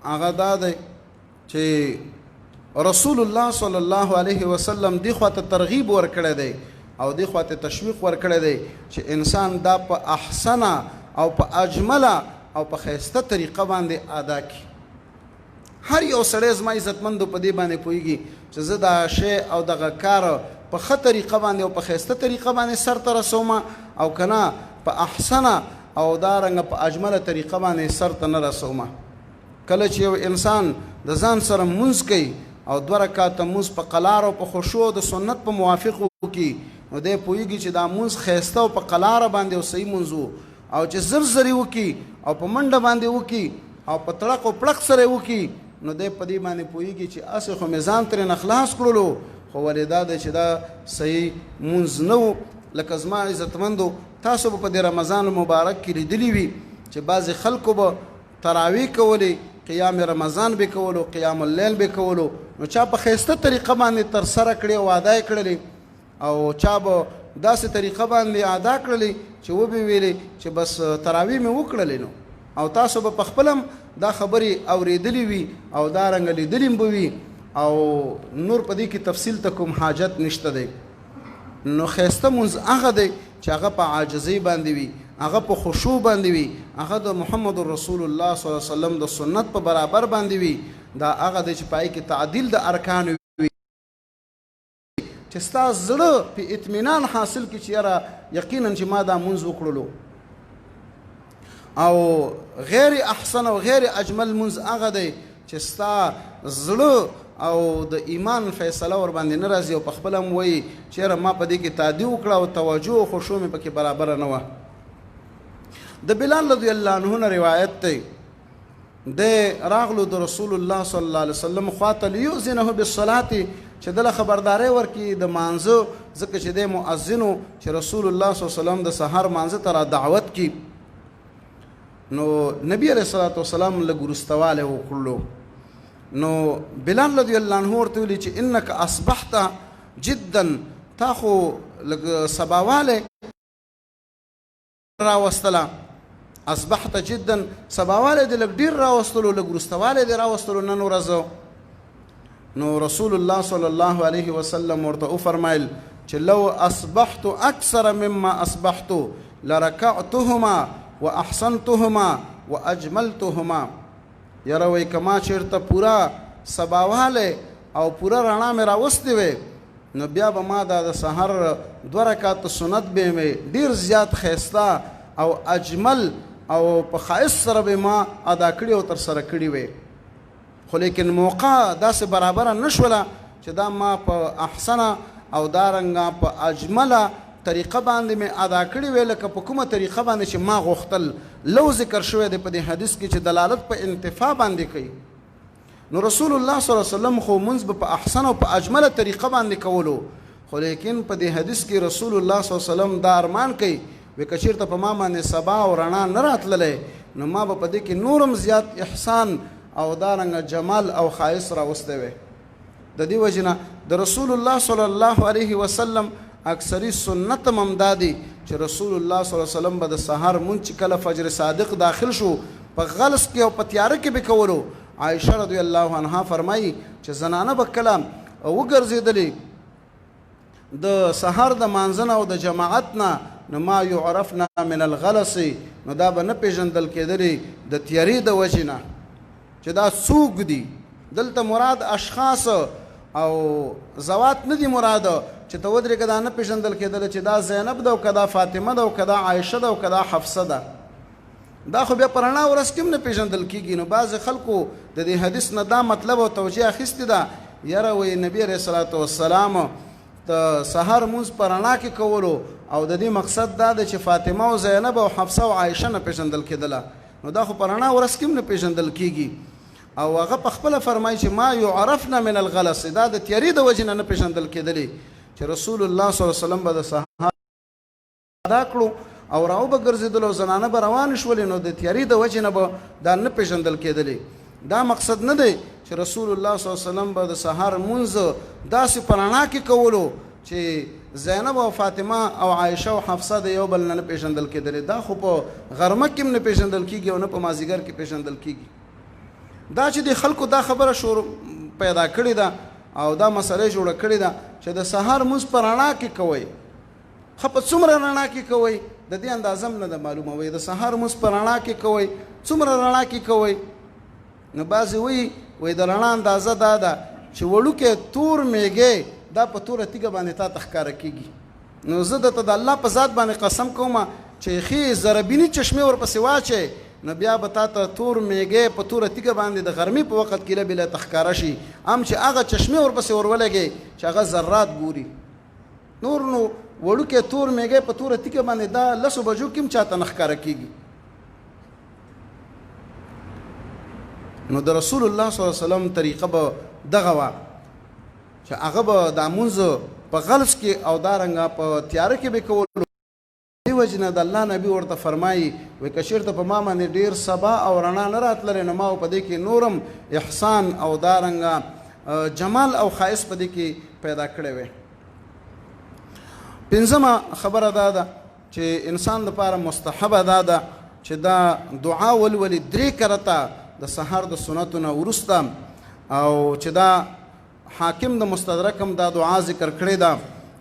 هغه دا دی چې رسول الله صلی الله علیه وسلم دې خواته ترغیب ورکړی دی او دې خواته تشویق ورکړی دی چې انسان دا په احسنه او په اجمله او په ښایسته طریقه باندې ادا کړي. هر یو سړی زما عزتمندو په دې باندې پوهېږي چې زه دا شی او دغه کار په ښه طریقه باندې او په ښایسته طریقه باندې سرته رسوم او که نه په احسنه او دارنګه په اجمله طریقه باندې سرته نه رسوم. کله چې یو انسان د ځان سره مونځ کوي او 2 رکعاته مونځ په قلار او په خشوع د سنت په موافق وکړي نو دی پوهېږي چې دا مونځ ښایسته او په قلاره باندې او صحیح مونځ او چې زر زري وکړي او په منډه باندې وکړي او په تړق او پړق سره وکړي نو دی په دې باندې پوهېږي چې هسې خو مې ځان ترېنه خلاص کړلو خو ولې دا دی چې دا صحیح مونځ نه و. لکه زما عزتمندو تاسو به په دې رمضان مبارک کې لیدلی وي چې بعضې خلکو به تراویح کولې، قیام رمضان به کولو، قیام اللیل به کولو، نو چا په ښایسته طریقه باندې ترسره کړې او ادا یې کړلې، او چا به داسې طریقه باندې ادا کړلې چې وبې ویلې چې بس تراویح مې وکړلې. نو او تاسو به په خپلم دا خبرې اورېدلې وي او دا رنګه لیدلې به وي، او نور په دې کې تفصیل ته کوم حاجت نشته دی. نو ښایسته مونځ هغه دی چې هغه په عاجزۍ باندې وي، هغه په خشوع باندې وي، هغه د محمد رسول الله صلی الله علیه وسلم د سنت په برابر باندې وي. دا هغه دی چې پای کې تعدیل د ارکانو وي، چې ستا زړه په اطمینان حاصل کړي چې یاره یقینا چې ما دا مونځ وکړلو. او غیر احسن او غیر اجمل مونځ هغه دی چې ستا زړه او د ایمان فیصله ور باندې نه راځي او په خپل هم وایي چې یاره ما په دې کې تادی وکړه او توجه او خشوع مې پکې برابره نه وه. د بلال رضی الله عنه نه روایت دی، د راغلو د رسول الله صلی الله علیه وسلم خواته لیؤذنه بالصلاة چې دله خبرداری ورکړي د مانځه، ځکه چې دی مؤذن چې رسول الله صلی الله علیه وسلم د سهار مانځه ته را دعوت کړي. نو نبی علیه الصلاة والسلام لږ وروستوالی وکړلو. نو بلال رضی الله عنه ورته ویلي چې انک اصبحت جدا، تا خو لږ سباوالی راوستله، اصبحت جدا سباوالی دې لږ ډېر راوستلو، لږ وروستوالی دې راوستلو نن ورځ. نو رسول الله صلی الله علیه وسلم ورته وفرمایل چې لو اصبحت اکثر مما اصبحت لرکعتهما واحسنتهما واجملتهما. یاره وایي که ما چېرته پوره سباوالی او پوره رڼا مې راوستې وې نو بیا به ما دا د سحر 2 رکعاته سنت به مې ډېر زیات ښایسته او اجمل او په ښایست سره به ما ادا کړي او ترسره کړي وې. خو لیکن موقع داسې برابره نه شوله چې دا ما په احسنه او دارنګه په اجمله طریقه باندې مې ادا کړي وې لکه په کومه طریقه باندې چې ما غوښتل. لو ذکر شوی دی په دې حدیث کې چې دلالت په انتفاع باندې کوي. نو رسول الله صلی الله علیه وسلم خو منځ به په احسن او په اجمله طریقه باندې کولو، خو لیکن په دې حدیث کې رسول الله صلی الله علیه وسلم دا ارمان کوي وی که چېرته په ما باندې سبا او رڼا نه راتللی نو ما به په دې کې نورم زیات احسان او دارنګه جمال او ښایست راوستی وی. د دې وجې نه د رسول الله صلی الله علیه وسلم اکثری سنت هم دا دی چې رسول الله صلی الله علیه وسلم به د سهار مونځ چې کله فجر صادق داخل شو په غلس کې او په تیاره کې به کولو. عایشه رضی الله عنها فرمایي چې زنانه به کله وګرځېدلې د سهار د مانځنه او د جماعت نه نو ما یعرفنا من الغلس، نو دا به نه پېژندل کېدلې د تیارې د وجې نه چې دا څوک دي. دلته مراد اشخاص او زوات نه دي مراد چې ته ودرېږه دا نه پېژندل کېدله چې دا زینب ده او که دا فاطمه ده او که دا عایشه ده او که دا حفصه ده. دا خو بیا په رڼا ورځ کې هم نه پېژندل کېږي. نو بعضې خلکو د دې حدیث نه دا مطلب او توجیه اخیستې ده، یاره وایي نبي علیه صلات وسلام د سهار مونځ په رڼا کې کولو او د دې مقصد دا ده چې فاطمه او زینب او حفصه او عایشه نه پېژندل کېدله. نو دا خو په رڼا ورځ کې هم نه پېژندل کېږي. او هغه په خپله فرمایي چې ما یعرفنا من الغلس، دا د تیارې د وجې نه نه پېژندل کېدلې چې رسول الله صلی الله علیه وسلم به د سهار ادا کړو او راو به ګرځېدلو او زنانه به روانې شولې نو د تیارې د وجې نه به دا نه پېژندل کېدلې. دا مقصد نه دی چې رسول الله صلی الله علیه وسلم به د سهار مونځ داسې په رڼا کې کولو چې زینب او فاطمه او عایشه او حفصه د یو بل نه پېژندل کېدلې. دا خو په غرمه کې هم نه پېژندل کېږي او نه په مازدیګر کې پېژندل کېږي. دا چې د خلکو دا خبره شور پیدا کړې ده او دا مسله جوړه کړې ده چې د سهار مونځ په رڼا کې کوئ. ښه په څومره رڼا کې کوئ د دې اندازه هم نه ده معلوموئ. د سهار مونځ په رڼا کې کوئ، څومره رڼا کې کوئ؟ نو بعضې وایي د رڼا اندازه دا ده چې وړوکی تور میږی دا په توره تیږه باندې تا ته ښکاره کېږي. نو زه درته د الله په ذات باندې قسم کوم چې ښې زربیني چشمې ورپسې واچئ نو بیا به تا ته تور میږی په توره تیږه باندې د غرمې په وخت کې لبې له ښکاره شي، هم چې هغه چشمې ورپسې ورولګې چې هغه ذرات ګوري. نور نو وړوکی تور میږی په توره تیږه باندې دا 10 بجو کې هم چاته نه ښکاره کېږي. نو د رسول الله صلی الله علیه وسلم طریقه به دغه وه چې هغه به دا مونځ په غلس کې او دارنګه په تیاره کې به کولو. دې وجې نه د الله نبي ورته فرمایي وایي که چېرته په ما باندې ډېر سبا او رڼا نه راتللی نو ما په دې کې نورم احسان او دارنګه جمال او ښایست په دې کې پیدا کړی وی. پنځمه خبره دا ده چې انسان لپاره مستحبه دا ده چې دا دعا ولولي 3 کرته د سحر د سنتو نه وروسته، او چې دا حاکم د مستدرک هم دا دعا ذکر کړې ده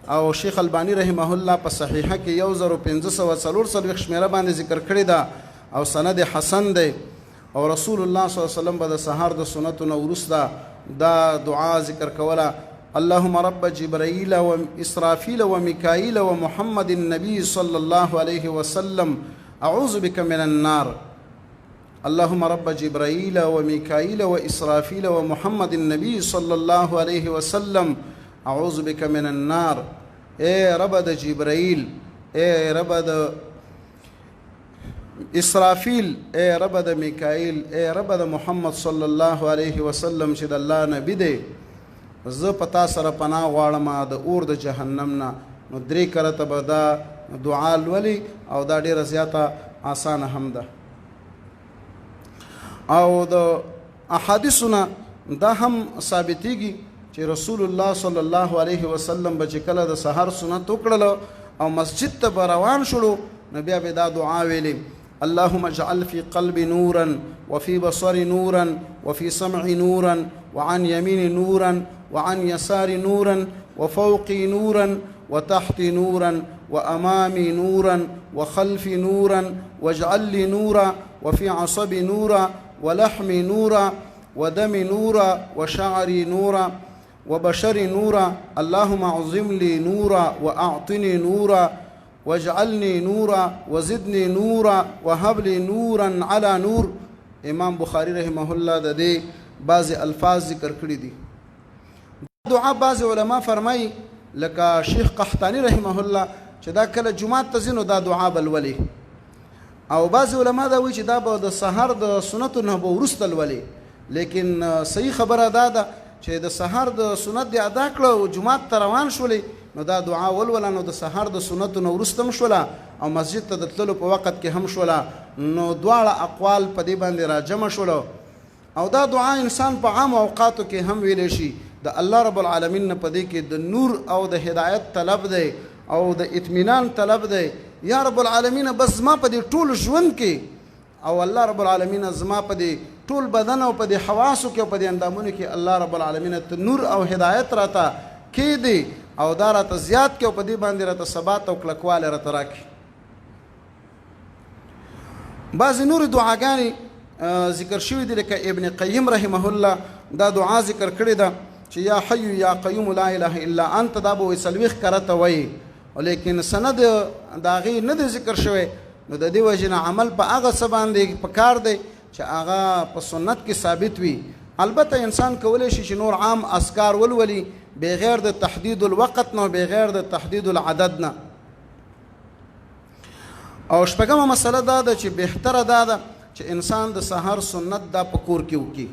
او شیخ البانی رحمه الله په صحیحه کې 1544 شمیره باندې ذکر کړې ده او سند حسن دی. او رسول الله صلی الله علیه وسلم به د سحر د سنتو نه وروسته دا دعا ذکر کوله: اللهم رب جبرائيل وإسرافيل وميكائيل ومحمد النبي صلى الله عليه وسلم أعوذ بك من النار. اللهم رب جبرائيل وميكائيل وإسرافيل ومحمد النبي صلى الله عليه وسلم أعوذ بك من النار. اے رب د جبرائيل، اے رب د اسرافیل، اے رب د میکائیل، اے رب د محمد صلی الله علیه وسلم چې د الله نبی دی، زه پتا سره پناه غواړم د اور د جهنم نه. نو 3 کرته به دا دعا لولي او دا ډیره زیاته آسانه هم ده. او د احادیثونه دا هم ثابتېږي چې رسول الله صلی الله علیه وسلم به چې کله د سحر سنت وکړله او مسجد ته به روان شلو نو بیا به دا دعا ویلې: اللهم اجعل في قلبي نورا وفي بصري نورا وفي سمعي نورا وعن يميني نورا وعن يساري نورا وفوقي نورا وتحتي نورا وأمامي نورا وخلفي نورا واجعل لي نورا وفي عصبي نورا ولحمي نورا ودمي نورا وشعري نورا وبشري نورا. اللهم اعظم لي نورا وأعطني نورا واجعلني نورا وزدني نورا وهب لي نورا على نور. امام بخاری رحمه الله د دې بعض الفاظ ذکر کړی دي. دعا بعض علما فرمایي لکه شیخ قحطانی رحمه الله چې دا کله جمعات ته ځینو دا دعا بلولي، او بعض علما دا وایي چې دا به د سحر د سنتو نه به وروسته لولي. لیکن صحیح خبره دا ده چې د سحر د سنت دی ادا کړه او جمعات ته روان شولې نو دا دعا ولوله، نو د سحر د سنتو نه وروسته هم شوله او مسجد ته د تللو په وخت کې هم شوله. نو دواړه اقوال په دې باندې راجمع شوله. او دا دعا انسان په عام اوقاتو کې هم ویلی شي. د الله رب العالمین نه په دې کې د نور او د هدایت طلب دی او د اطمینان طلب دی. یا رب العالمین بس زما په دې ټول ژوند کې او الله رب العالمین زما په دې ټول بدن او په دې حواسو کې او په دې اندامونو کې الله رب العالمین ته نور او هدایت راته کېدی او دا راته زیات کې او په دې باندې راته ثبات او کلکوالی راته راکړي. بعضې نورې دعاګانې ذکر شوي دي لکه ابن قیم رحمه الله دا دعا ذکر کړې ده چې یا حی یا قیوم لا اله الا انت. دا به 40 کرته وایي، لیکن سند د هغې نه دی ذکر شوی. نو د دې وجې نه عمل په هغه څه باندې پکار دی چې هغه په سنت کې ثابت وي. البته انسان کولی شي چې نور عام اذکار ولولي بغیر د تحدید الوقت نه، بغیر د تحدید العدد نه. او شپږمه مسله دا ده چې بهتره دا ده چې انسان د سحر سنت دا په کور کې وکړي،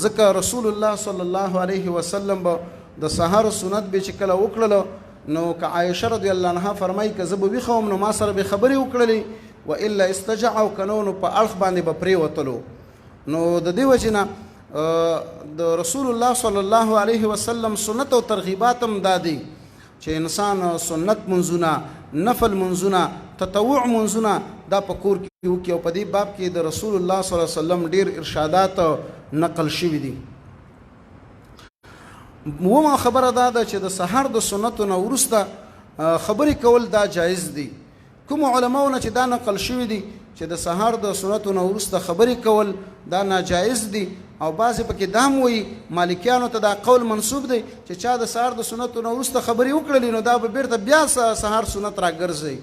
ځکه رسول الله صلی الله علیه وسلم به د سحر سنت به چې کله وکړله نو که عایشه رضی الله عنها فرمایي که زه به ویښه وم نو ما سره به خبرې وکړلې و الا استجع او که نو په اړخ باندې به پرېوتلو. نو د دې وجې نه د رسول الله صلی الله علیه وسلم سنت او ترغیبات هم دا دي چې انسان سنت منځونه، نفل منځونه، تطوع منځونه دا په کور کې وکړي. او په دې باب کې د رسول الله صلی الله علیه وسلم ډېر ارشادات نقل شوي دي. اومه خبره دا ده چې د سحر د سنتو نه وروسته خبرې کول دا جایز دي. کوم علماونه چې دا نقل شوي دي چې د سحر د سنتو نه وروسته خبرې کول دا ناجایز دي، او بعضې پکې دا هم وایي مالکیانو ته دا قول منسوب دی چې چا د سحر د سنتو نه وروسته خبرې وکړلې نو دا به بیرته بیا سحر سنت راګرځي.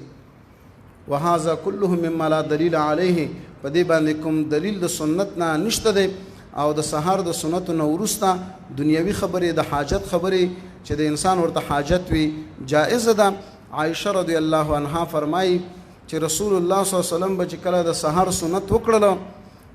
وهذا كله مما لا دلیل علیه. په دې باندې کوم دلیل د سنت نه نشته دی. او د سحر د سنتو نه وروسته دنیوي خبرې، د حاجت خبرې چې د انسان ورته حاجت وي جائز ده. عایشه رضی الله عنها فرمایي چې رسول الله صلی الله علیه وسلم به چې کله د سحر سنت وکړله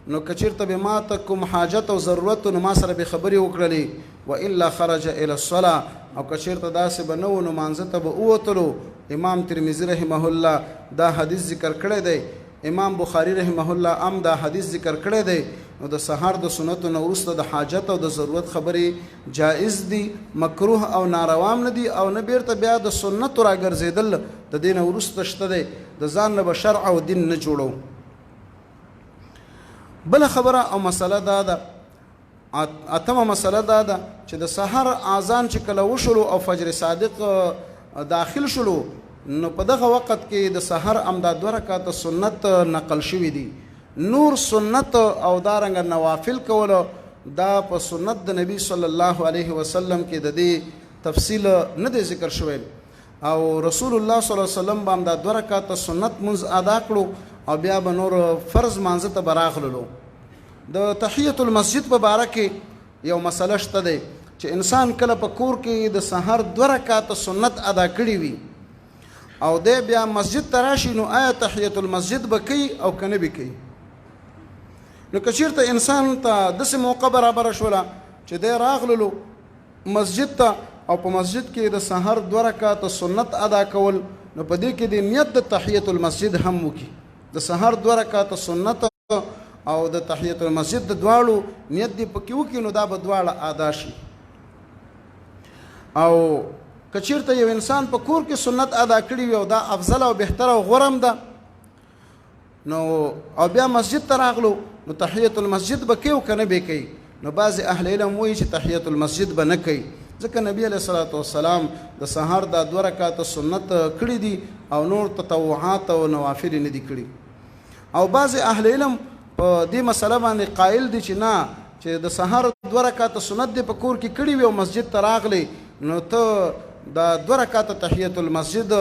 نو که چېرته به ما ته کوم حاجت او ضرورت نو ما سره به خبرې وکړلې والا خرج الى الصلاه او که چېرته داسې به نه و نو مانځه ته به ووتلو. امام ترمذي رحمه الله دا حدیث ذکر کړی دی، امام بخاری رحمه الله هم دا حدیث ذکر کړی دی. نو د سحر د سنتو نه وروسته د حاجت او د ضرورت خبرې جایز دي، مکروه او ناروام نه دي او نه بیرته بیا د سنتو راګرځېدل د دې نه وروسته شته دی. د ځان نه به شرع او دین نه جوړو. بله خبره او مسله دا ده، اتمه مسله دا ده چې د سحر اذان چې کله وشلو او فجر صادق داخل شلو نو په دغه وخت کې د سحر امدا 2 رکعات سنت نقل شوي دي. نور سنت او دارنګ نوافل کولو دا په سنت د نبی صلی الله علیه وسلم کې د دې تفصیل نه دی ذکر شوی او رسول الله صلی الله علیه وسلم باندې دا 2 رکعات سنت منځ ادا کړو او بیا به نور فرض مانځه ته براغلو. د تحیت المسجد په باره کې یو مسله شته دی چې انسان کله په کور کې د سحر 2 رکعات سنت ادا کړي وي او د بیا مسجد ته راشي نو آیا تحیت المسجد به کوي او کنه به کوي؟ نو که چېرته انسان ته داسې موقع برابره شوله چې دی راغللو مسجد ته او په مسجد کې د سحر 2 رکعات سنت ادا کول نو په دې کې د نیت د تحیت المسجد هم وکړي. د سحر 2 رکعات سنت او د تحیت المسجد د دواړو نیت دی پکې وکړي نو دا به دواړه ادا شي. او که چېرته یو انسان په کور کې سنت ادا کړي وي او دا افضل او بهتر او غوره ده نو او بیا مسجد ته راغلو نو تحیت المسجد به کوي او که نه به کوي؟ نو بعضې اهل علم وایي چې تحیت المسجد به نه کوي ځکه نبی علیه الصلاة والسلام د سحر دا 2 رکعات سنت کړي دي او نور تطوعات او نوافل نه دي کړي. او بعضې اهل علم په دې مسله باندې قائل دي چې نه چې د سحر 2 رکعات سنت دې په کور کې کړي وي او مسجد ته راغلی نو ته دا 2 رکعات تحیت المسجد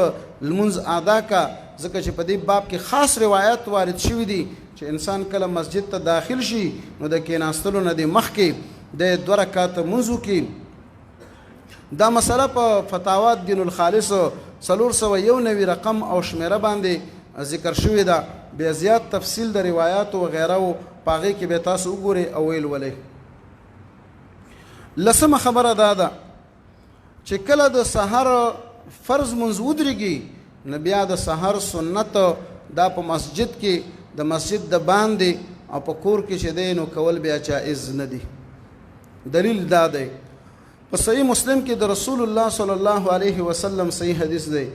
لمونځ ادا کا ځکه چې په دې باب کې خاص روایت وارد شوي دي چې انسان کله مسجد ته داخل شي نو د کېناستلو نه د مخکې د 2 رکعات لمونځ وکړي. دا مسله په فتاوا دین الخالص 491 رقم او شمیره باندې ذکر شوې ده. بیا زیات تفصیل د روایات او غیره په هغې کې به تاسو وګورئ او ویل ولئ. لسمه خبره دا ده چې کله د سحر فرض منځ ودرېږي نو بیا د سحر سنت دا په مسجد کې د مسجد د باندې او په کور کې چې دی نو کول بیا جائز نه دي. دلیل دا دی په صحیح مسلم کې د رسول الله صلی الله علیه وسلم صحیح حدیث دی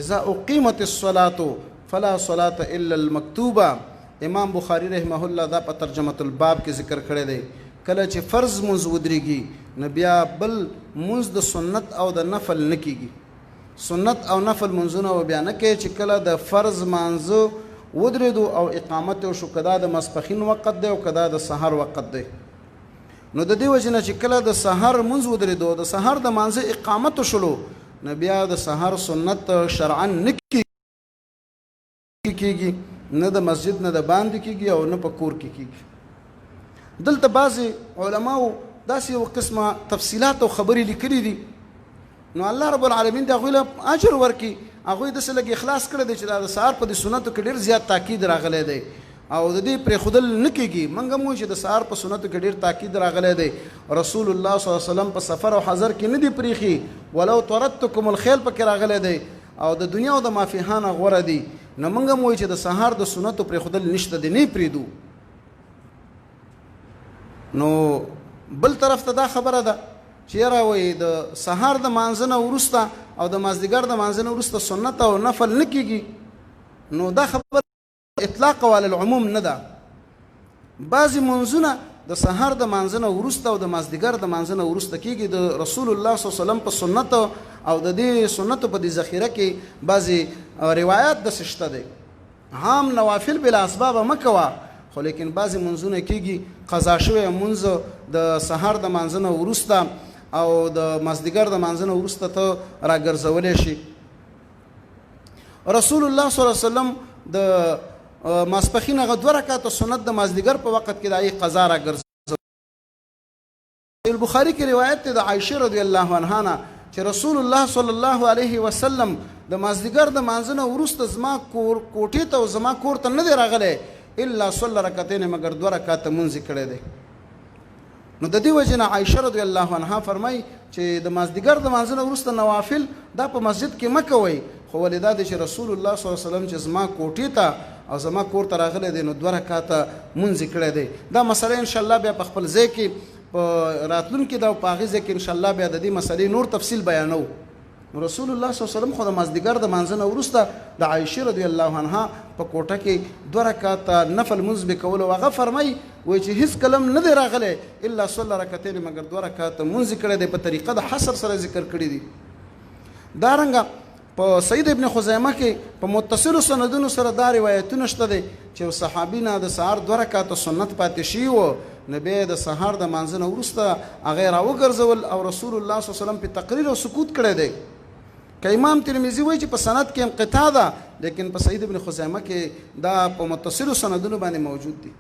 اذا اقیمت الصلاة فلا صلاة الا المکتوبه. امام بخاری رحمه الله دا په ترجمه الباب کې ذکر کړی دی کله چې فرض منځ ودرېږي نو بیا بل منځ د سنت او د نفل نه کېږي. سنت او نفل منځونه بیا نه کوي چې کله د فرض مانځه ودرېدو او اقامت وشو که دا د ماسپښین وخت دی او که دا د سحر وخت دی. نو د دې وجې نه چې کله د سحر منځ ودرېدو د سحر د مانځه اقامت وشلو نو بیا د سحر سنت شرعا نه کېږي، نه د مسجد نه د باندې کېږي او نه په کور کې کېږي. دلته بعضې علماو داسې یو قسمه تفصیلات او خبرې لیکلي دي نو الله رب العالمین د هغوی له اجر ورکړي. هغوی داسې لږ اخلاص کړی دی چې دا د سحر په دې سنتو کې ډېر زیات تاکید راغلی دی او د دې پرېښودل نه کېږي. موږ هم وایو چې د سحر په سنتو کې ډېر تاکید راغلی دی. رسول الله صلی الله علیه وسلم په سفر او حضر کې نه دی پرېښي ولو طردتکم الخیل پکې راغلی دی او د دنیا او د مافیهانه غوره دي. نو موږ هم وایو چې د سحر د سنتو پرېښودل نشته دی، نه یې پرېږدو. نو بل طرف ته دا خبره ده چې یاره وایي د سحر د مانځه نه وروسته او د مازدیګر د مانځه نه وروسته سنت او نفل نه کېږي. نو دا خبره اطلاق او علی العموم نه ده. بعضې منځونه د سحر د مانځه نه وروسته او د مازدیګر د مانځه نه وروسته کېږي. د رسول الله صلی الله علیه وسلم په سنت او د دې سنتو په دې ذخیره کې بعضې روایات داسې شته دی. عام نوافل بلا اسبابه مه کوه خو لیکن بعضې منځونه کېږي قضا شوی منځ د سحر د مانځه نه وروسته او د مازدیګر د مانځه نه وروسته ته راګرځولی شي. رسول الله صلی الله علیه وسلم د ماسپښین هغه 2 رکعاته سنت د مازدیګر په وخت کې د هغې قضا راګرځوي. البخاري کې روایت دی د عایشې رضی الله عنها نه چې رسول الله صلی الله علیه وسلم د مازدیګر د مانځه نه وروسته زما کوټې ته او زما کور ته نه دی راغلی الا صلى رکعتین مگر 2 رکعات منځ کړی دی. نو د دې وجه نه عائشه رضی الله عنها فرمای چې د مازدیګر د مانځنه وروسته نوافل دا په مسجد کې مه کوئ، خو ولې دا دی چې رسول الله صلی الله علیه وسلم چې زما کوټې ته او زما کور ته راغلی دی نو 2 رکعاته مونځ کړی دی. دا مسله انشاءالله بیا په خپل ځای کې په راتلونکي دا په هغې ځای کې انشاءالله بیا د دې مسلې نور تفصیل بیانو. نو رسول الله صلی الله علیه وسلم خو د مازدیګر د مانځنه وروسته د عایشه رضی الله عنها په کوټه کې 2 رکعاته نفل مونځ به کول او هغه فرمای وای چې هیڅ کلم نه دی راغلی الا صلی رکعتین مگر 2 رکعاته مونځ کړی دی، په طریقه د حصر سره ذکر کړی دی. دارنګه په سید ابن خزیمه کې په متصل سندونو سره دا روایتونه شته دي چې صحابي نه د سحر 2 رکعاته سنت پاتې شي و نبی د سحر د مانځنه وروسته هغه راوګرځول او رسول الله صلی الله علیه وسلم په تقریر او سکوت کړی دی. که امام ترمذی وایي چې په سند کې انقطاع ده لیکن په سید ابن خزیمه کې دا په متصل سندونو باندې موجود دي.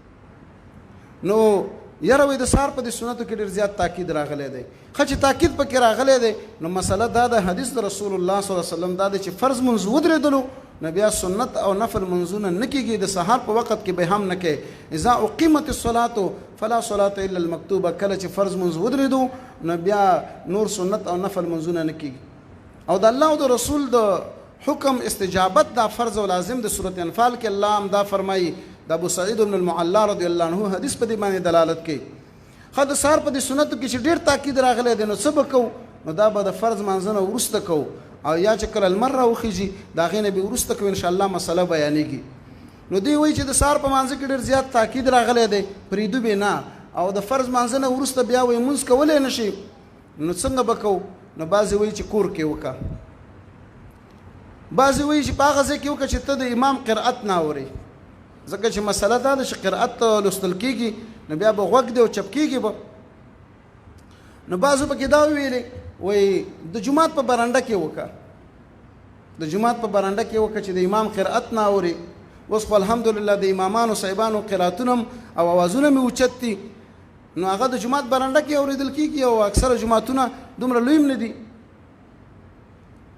نو یاره وای د سحر په دې سنتو کې ډېر زیات تاکید راغلی دی. ښه چې تاکید پکې راغلی دی نو مسله دا د حدیث د رسول الله صلی الله علیه وسلم دا دی چې فرض منځ ودرېدلو نو بیا سنت او نفل منځونه نه کېږي، د سحر په وخت کې به هم نه کوي. اذا اقیمت الصلاة فلا صلاة الا المکتوبه، کله چې فرض منځ ودرېدو نو بیا نور سنت او نفل منځونه نه کېږي. او د الله او د رسول د حکم استجابت دا فرض او لازم د سورۃ انفال کې الله هم دا فرمایي. د ابو سعید بن المعلا رضی الله عنه حدیث په دې باندې دلالت کوي. خو د سحر په دې سنتو کې چې ډېر تاکید راغلی دی نو څه به کوو؟ نو دا به د فرض مانځنه وروسته کوو او یا چې کله لمر راوخیږي د هغې نه به وروسته کوو انشاءالله مسله بیانېږي. نو دوی وایي چې د سحر په مانځه کې ډېر زیات تاکید راغلی دی پرېږدو به نه او د فرض مانځنه وروسته بیا وایي مونځ کولی نه شي نو څنګه به کوو؟ نو بعضې وایي چې کور کې وکړه، بعضې وایي چې په هغه ځای کې وکړه چې ته د امام قرأت نه اورې، ځکه چې مسله دا ده چې قرأت لوستل کېږي نو بیا به غوږ دی او چپ کېږي به. نو بعضو پکې دا ویلې وایي د جومات په برنډه کې وکړه، د جومات په برنډه کې وکړه چې د امام قرأت نه اورې. اوس خو الحمدلله د امامانو صاحبانو قرأتونه او اوازونه مې اوچت دي نو هغه د جومات برنډه کې اورېدل کېږي او اکثره جوماتونه دومره لوی هم نه دي.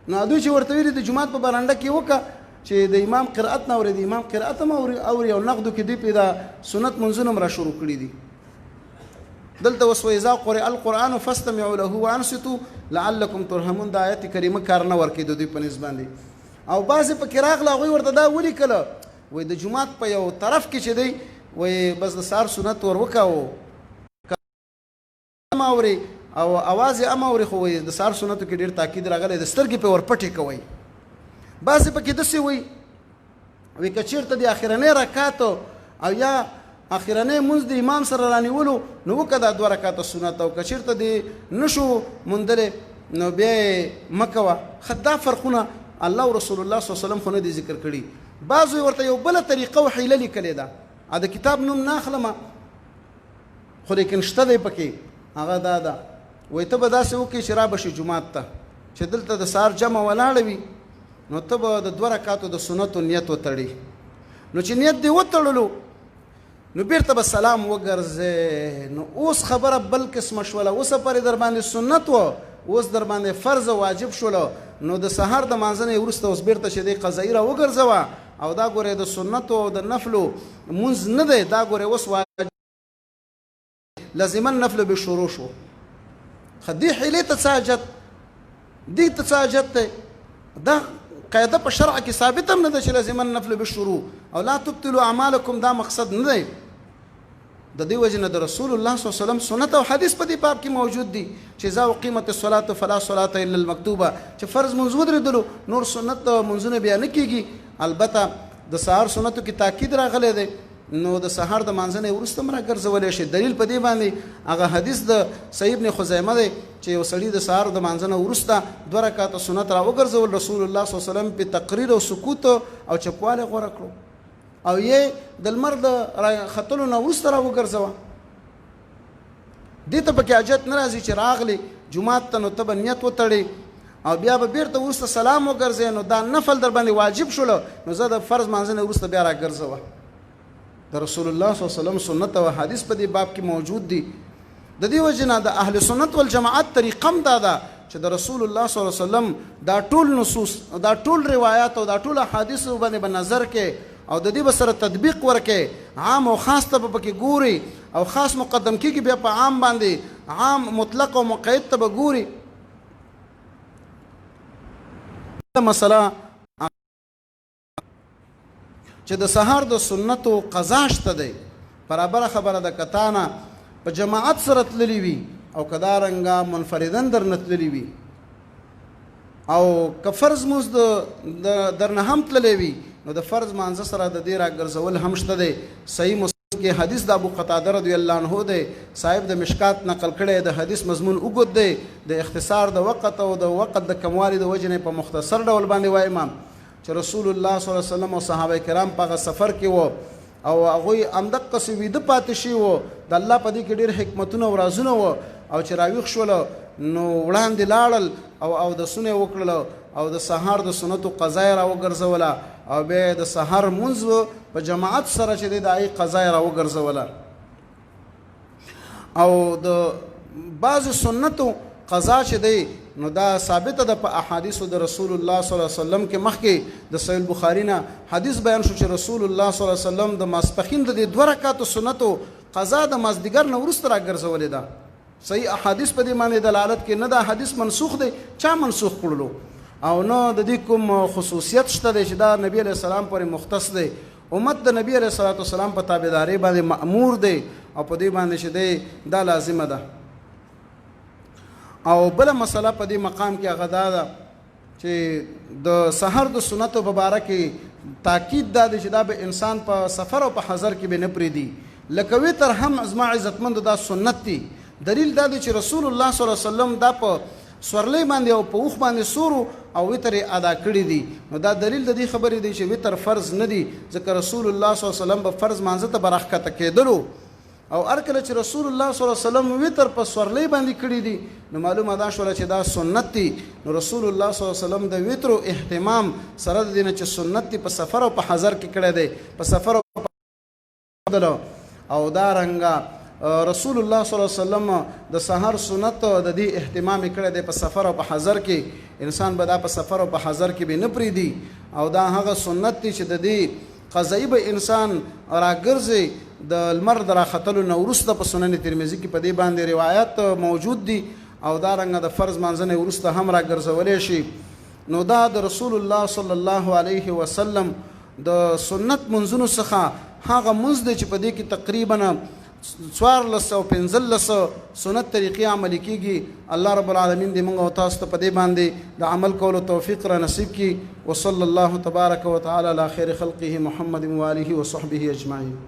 نو دوی چې ورته ویلي د جومات په برنډه کې وکړه چې د امام قرأت نه اوري، د امام قرأت هم اوري او نقدو کې دوی پیدا سنت منځونه هم را شروع کړي دي. دلته اوس وإذا قرئ القرآن فاستمعوا له وانصتوا لعلكم ترحمون، د آیت کریمه کار نه ورکوي د دوی په نسبت باندې. او بعضې پکې راغله هغوی ورته دا ولیکله وایي د جومات په یو طرف کې چې دی وایي بس د سهار سنت ور وکړو ام اوري او اواز یې ام اوري، خو وایي د سهار سنتو کې ډېر تاکید راغلی د سترګې پې ور پټې کوئ. بعضې پکې داسې وایي که چېرته د اخرنۍ رکعت او یا اخرنۍ مونځ د امام سره رانیولو نو وکړه دا 2 رکعته سنت، او که چېرته دې نشو موندلی نو بیا یې مه کوه. ښه دا فرقونه الله او رسول الله صلی الله علیه وسلم خو نه دي ذکر کړي. بعضو ورته یو بله طریقه او حیله لیکلې ده، د کتاب نوم نه اخلمه خو لیکن شته دی پکې، هغه دا ده وایي ته به داسې وکړې چې را به شي جومات ته چې دلته د سهار جمع ولاړه وي نو ته به د 2 رکعاتو د سنتو نیت وتړي. نو چې نیت دې وتړلو نو بیرته به سلام وګرځې. نو اوس خبره بل قسمه شوله، اوس پرې در باندې سنت و اوس در باندې فرض واجب شوله. نو د سحر د مانځنې وروسته اوس بیرته چې دی قضایي را وګرځوه او دا ګورې د سنتو او د نفلو مونځ نه دی، دا ګورې اوس واجب لازما نفل به شروع شو. خو دې حیلې ته څه حاجت، دې ته څه حاجت دی؟ دا قاعده په شرع کې ثابت هم نه ده چې لازما نفل به شروع او لا تبطلوا اعمالکم، دا مقصد نه دی. د دې وجه نه د رسول الله صلی الله علیه وسلم سنت او حدیث په دې باب کې موجود دي چې اذا اقیمت الصلاة فلا صلاة الا المکتوبه، چې فرض منځ ودرېدلو نور سنت منځونه بیا نه کېږي. البته د سهار سنتو کې تاکید راغلی دی نو د سحر د مانځنې وروسته هم راګرځولی شي. دلیل په دې باندې هغه حدیث د صحیح ابن خزیمه دی چې یو سړي د سحر د مانځنه وروسته 2 رکعاته سنت را وګرځول، رسول الله صلی الله علیه وسلم په تقریر او سکوت او چپوالی غوره کړو او یې د لمر د ختلو نه وروسته را وګرځوه. دې ته پکې حاجت نه راځي چې راغلی جومات ته نو ته به نیت وتړې او بیا به بیرته وروسته سلام وګرځې، نو دا نفل در باندې واجب شوله نو زه د فرض مانځنې وروسته بیا راګرځوه. د رسول الله صلی الله علیه وسلم سنت او حدیث په دې باب کې موجود دي. د دې وجه نه د اهل سنت والجماعت طریقه هم دا ده چې د رسول الله صلی الله علیه وسلم دا ټول نصوص دا ټول روایات او دا ټول احادیث باندې به نظر کې او د دې به سره تطبیق ورکې عام او خاص ته به پکې ګوري او خاص مقدم کېږي بیا په عام باندې عام مطلق او مقید ته به ګوري. مسله چې د سهار د سنتو قضا شته دی برابره خبره ده کتانه په جماعت سره تللی وي او کدارنګه منفردن درنه تللی وي او که فرض مونځ درنه هم تللی وي نو د فرض مانځه سره د دې راګرځول هم شته دی. صحیح مسلم کې حدیث د ابو قتاده رضی الله عنه دی صاحب د مشکات نقل کړی د حدیث مضمون وګد دی د اختصار د وخت او د وخت د کموالي د وجنه په مختصر ډول باندې وایم چې رسول الله صلی الله علیه وسلم او صحابه کرام په سفر کې وو او هغه امدق سی ویده پاتې شي وو د الله په دې کې ډېر حکمتونه او رازونه وو او چې راویښ شول نو وړاندې لاړل او د سنې وکړل او د سهار د سنتو قضا را وګرځوله او به د سحر منځ په جماعت سره چې د دای قضا را وګرځوله او د بعض سنتو قضا چې دی نو دا ثابته ده په احادیثو د رسول الله صلی الله علیه وسلم کې مخکې د صحیح البخاری نه حدیث بیان شو چې رسول الله صلی الله علیه وسلم د ماسپخین د 2 رکعاتو سنتو قضا د مازدیګر نه وروسته راګرځولې ده. صحیح احادیث په دې باندې دلالت کوي نه دا حدیث منسوخ دی چا منسوخ کړلو او نو د دې کوم خصوصیت شته چې دا نبی علیہ السلام پورې مختص دی. امت د نبی علیہ السلام په تابعداري باندې مأمور دی او په دې باندې چې دی دا لازمه ده. او بل مسله په دې مقام کې هغه ده چې د سحر د سنتو په باره کې تاکید دا دی چې دا به انسان په سفر او په حضر کې به نه پرېږدي لکه وتر هم زما عزتمند دا سنت دی. دلیل دا دی چې رسول الله صلی الله علیه وسلم دا په سورلې باندې او په اوخ باندې سورو او وتر ادا کړی دي نو دا دلیل د دې خبرې دی چې وتر فرض نه دی ځکه رسول الله صلی الله علیه وسلم په فرض مانځه ته برخته کېدلو او ارکله چې رسول الله صلی الله علیه وسلم وتر په سورلې باندې کړی دي نو معلومه ده شوله چې دا سنت دی. نو رسول الله صلی الله علیه وسلم د وتر اهتمام سره د دینه چې سنت دی په سفر او په حضر کې کړی دی په سفر او دا رنګه رسول الله صلی الله علیه وسلم د سحر سنت د دې اهتمام کړی دی په سفر او په حضر کې انسان به دا په سفر او په حضر کې به نه پریدي او دا هغه سنت دی چې د دې قضایي به انسان راګرځي د لمر د راختلو نه وروسته په سنن ترمذی کې په دې باندې روایت موجود دي او دا رنګه د فرض مانځنه وروسته هم راګرځولې شي. نو دا د رسول الله صلی الله علیه وسلم د سنت منځونو څخه هغه منځ دی چې په دې کې تقریبا 1415 سنت طریقې عملي کیږي. الله رب العالمین دې موږ او تاسو ته په دې باندې د عمل کولو توفیق را نصیب کړي. وصلی الله تبارک وتعالى علی خیر خلقه محمد و آله و صحبه اجمعین.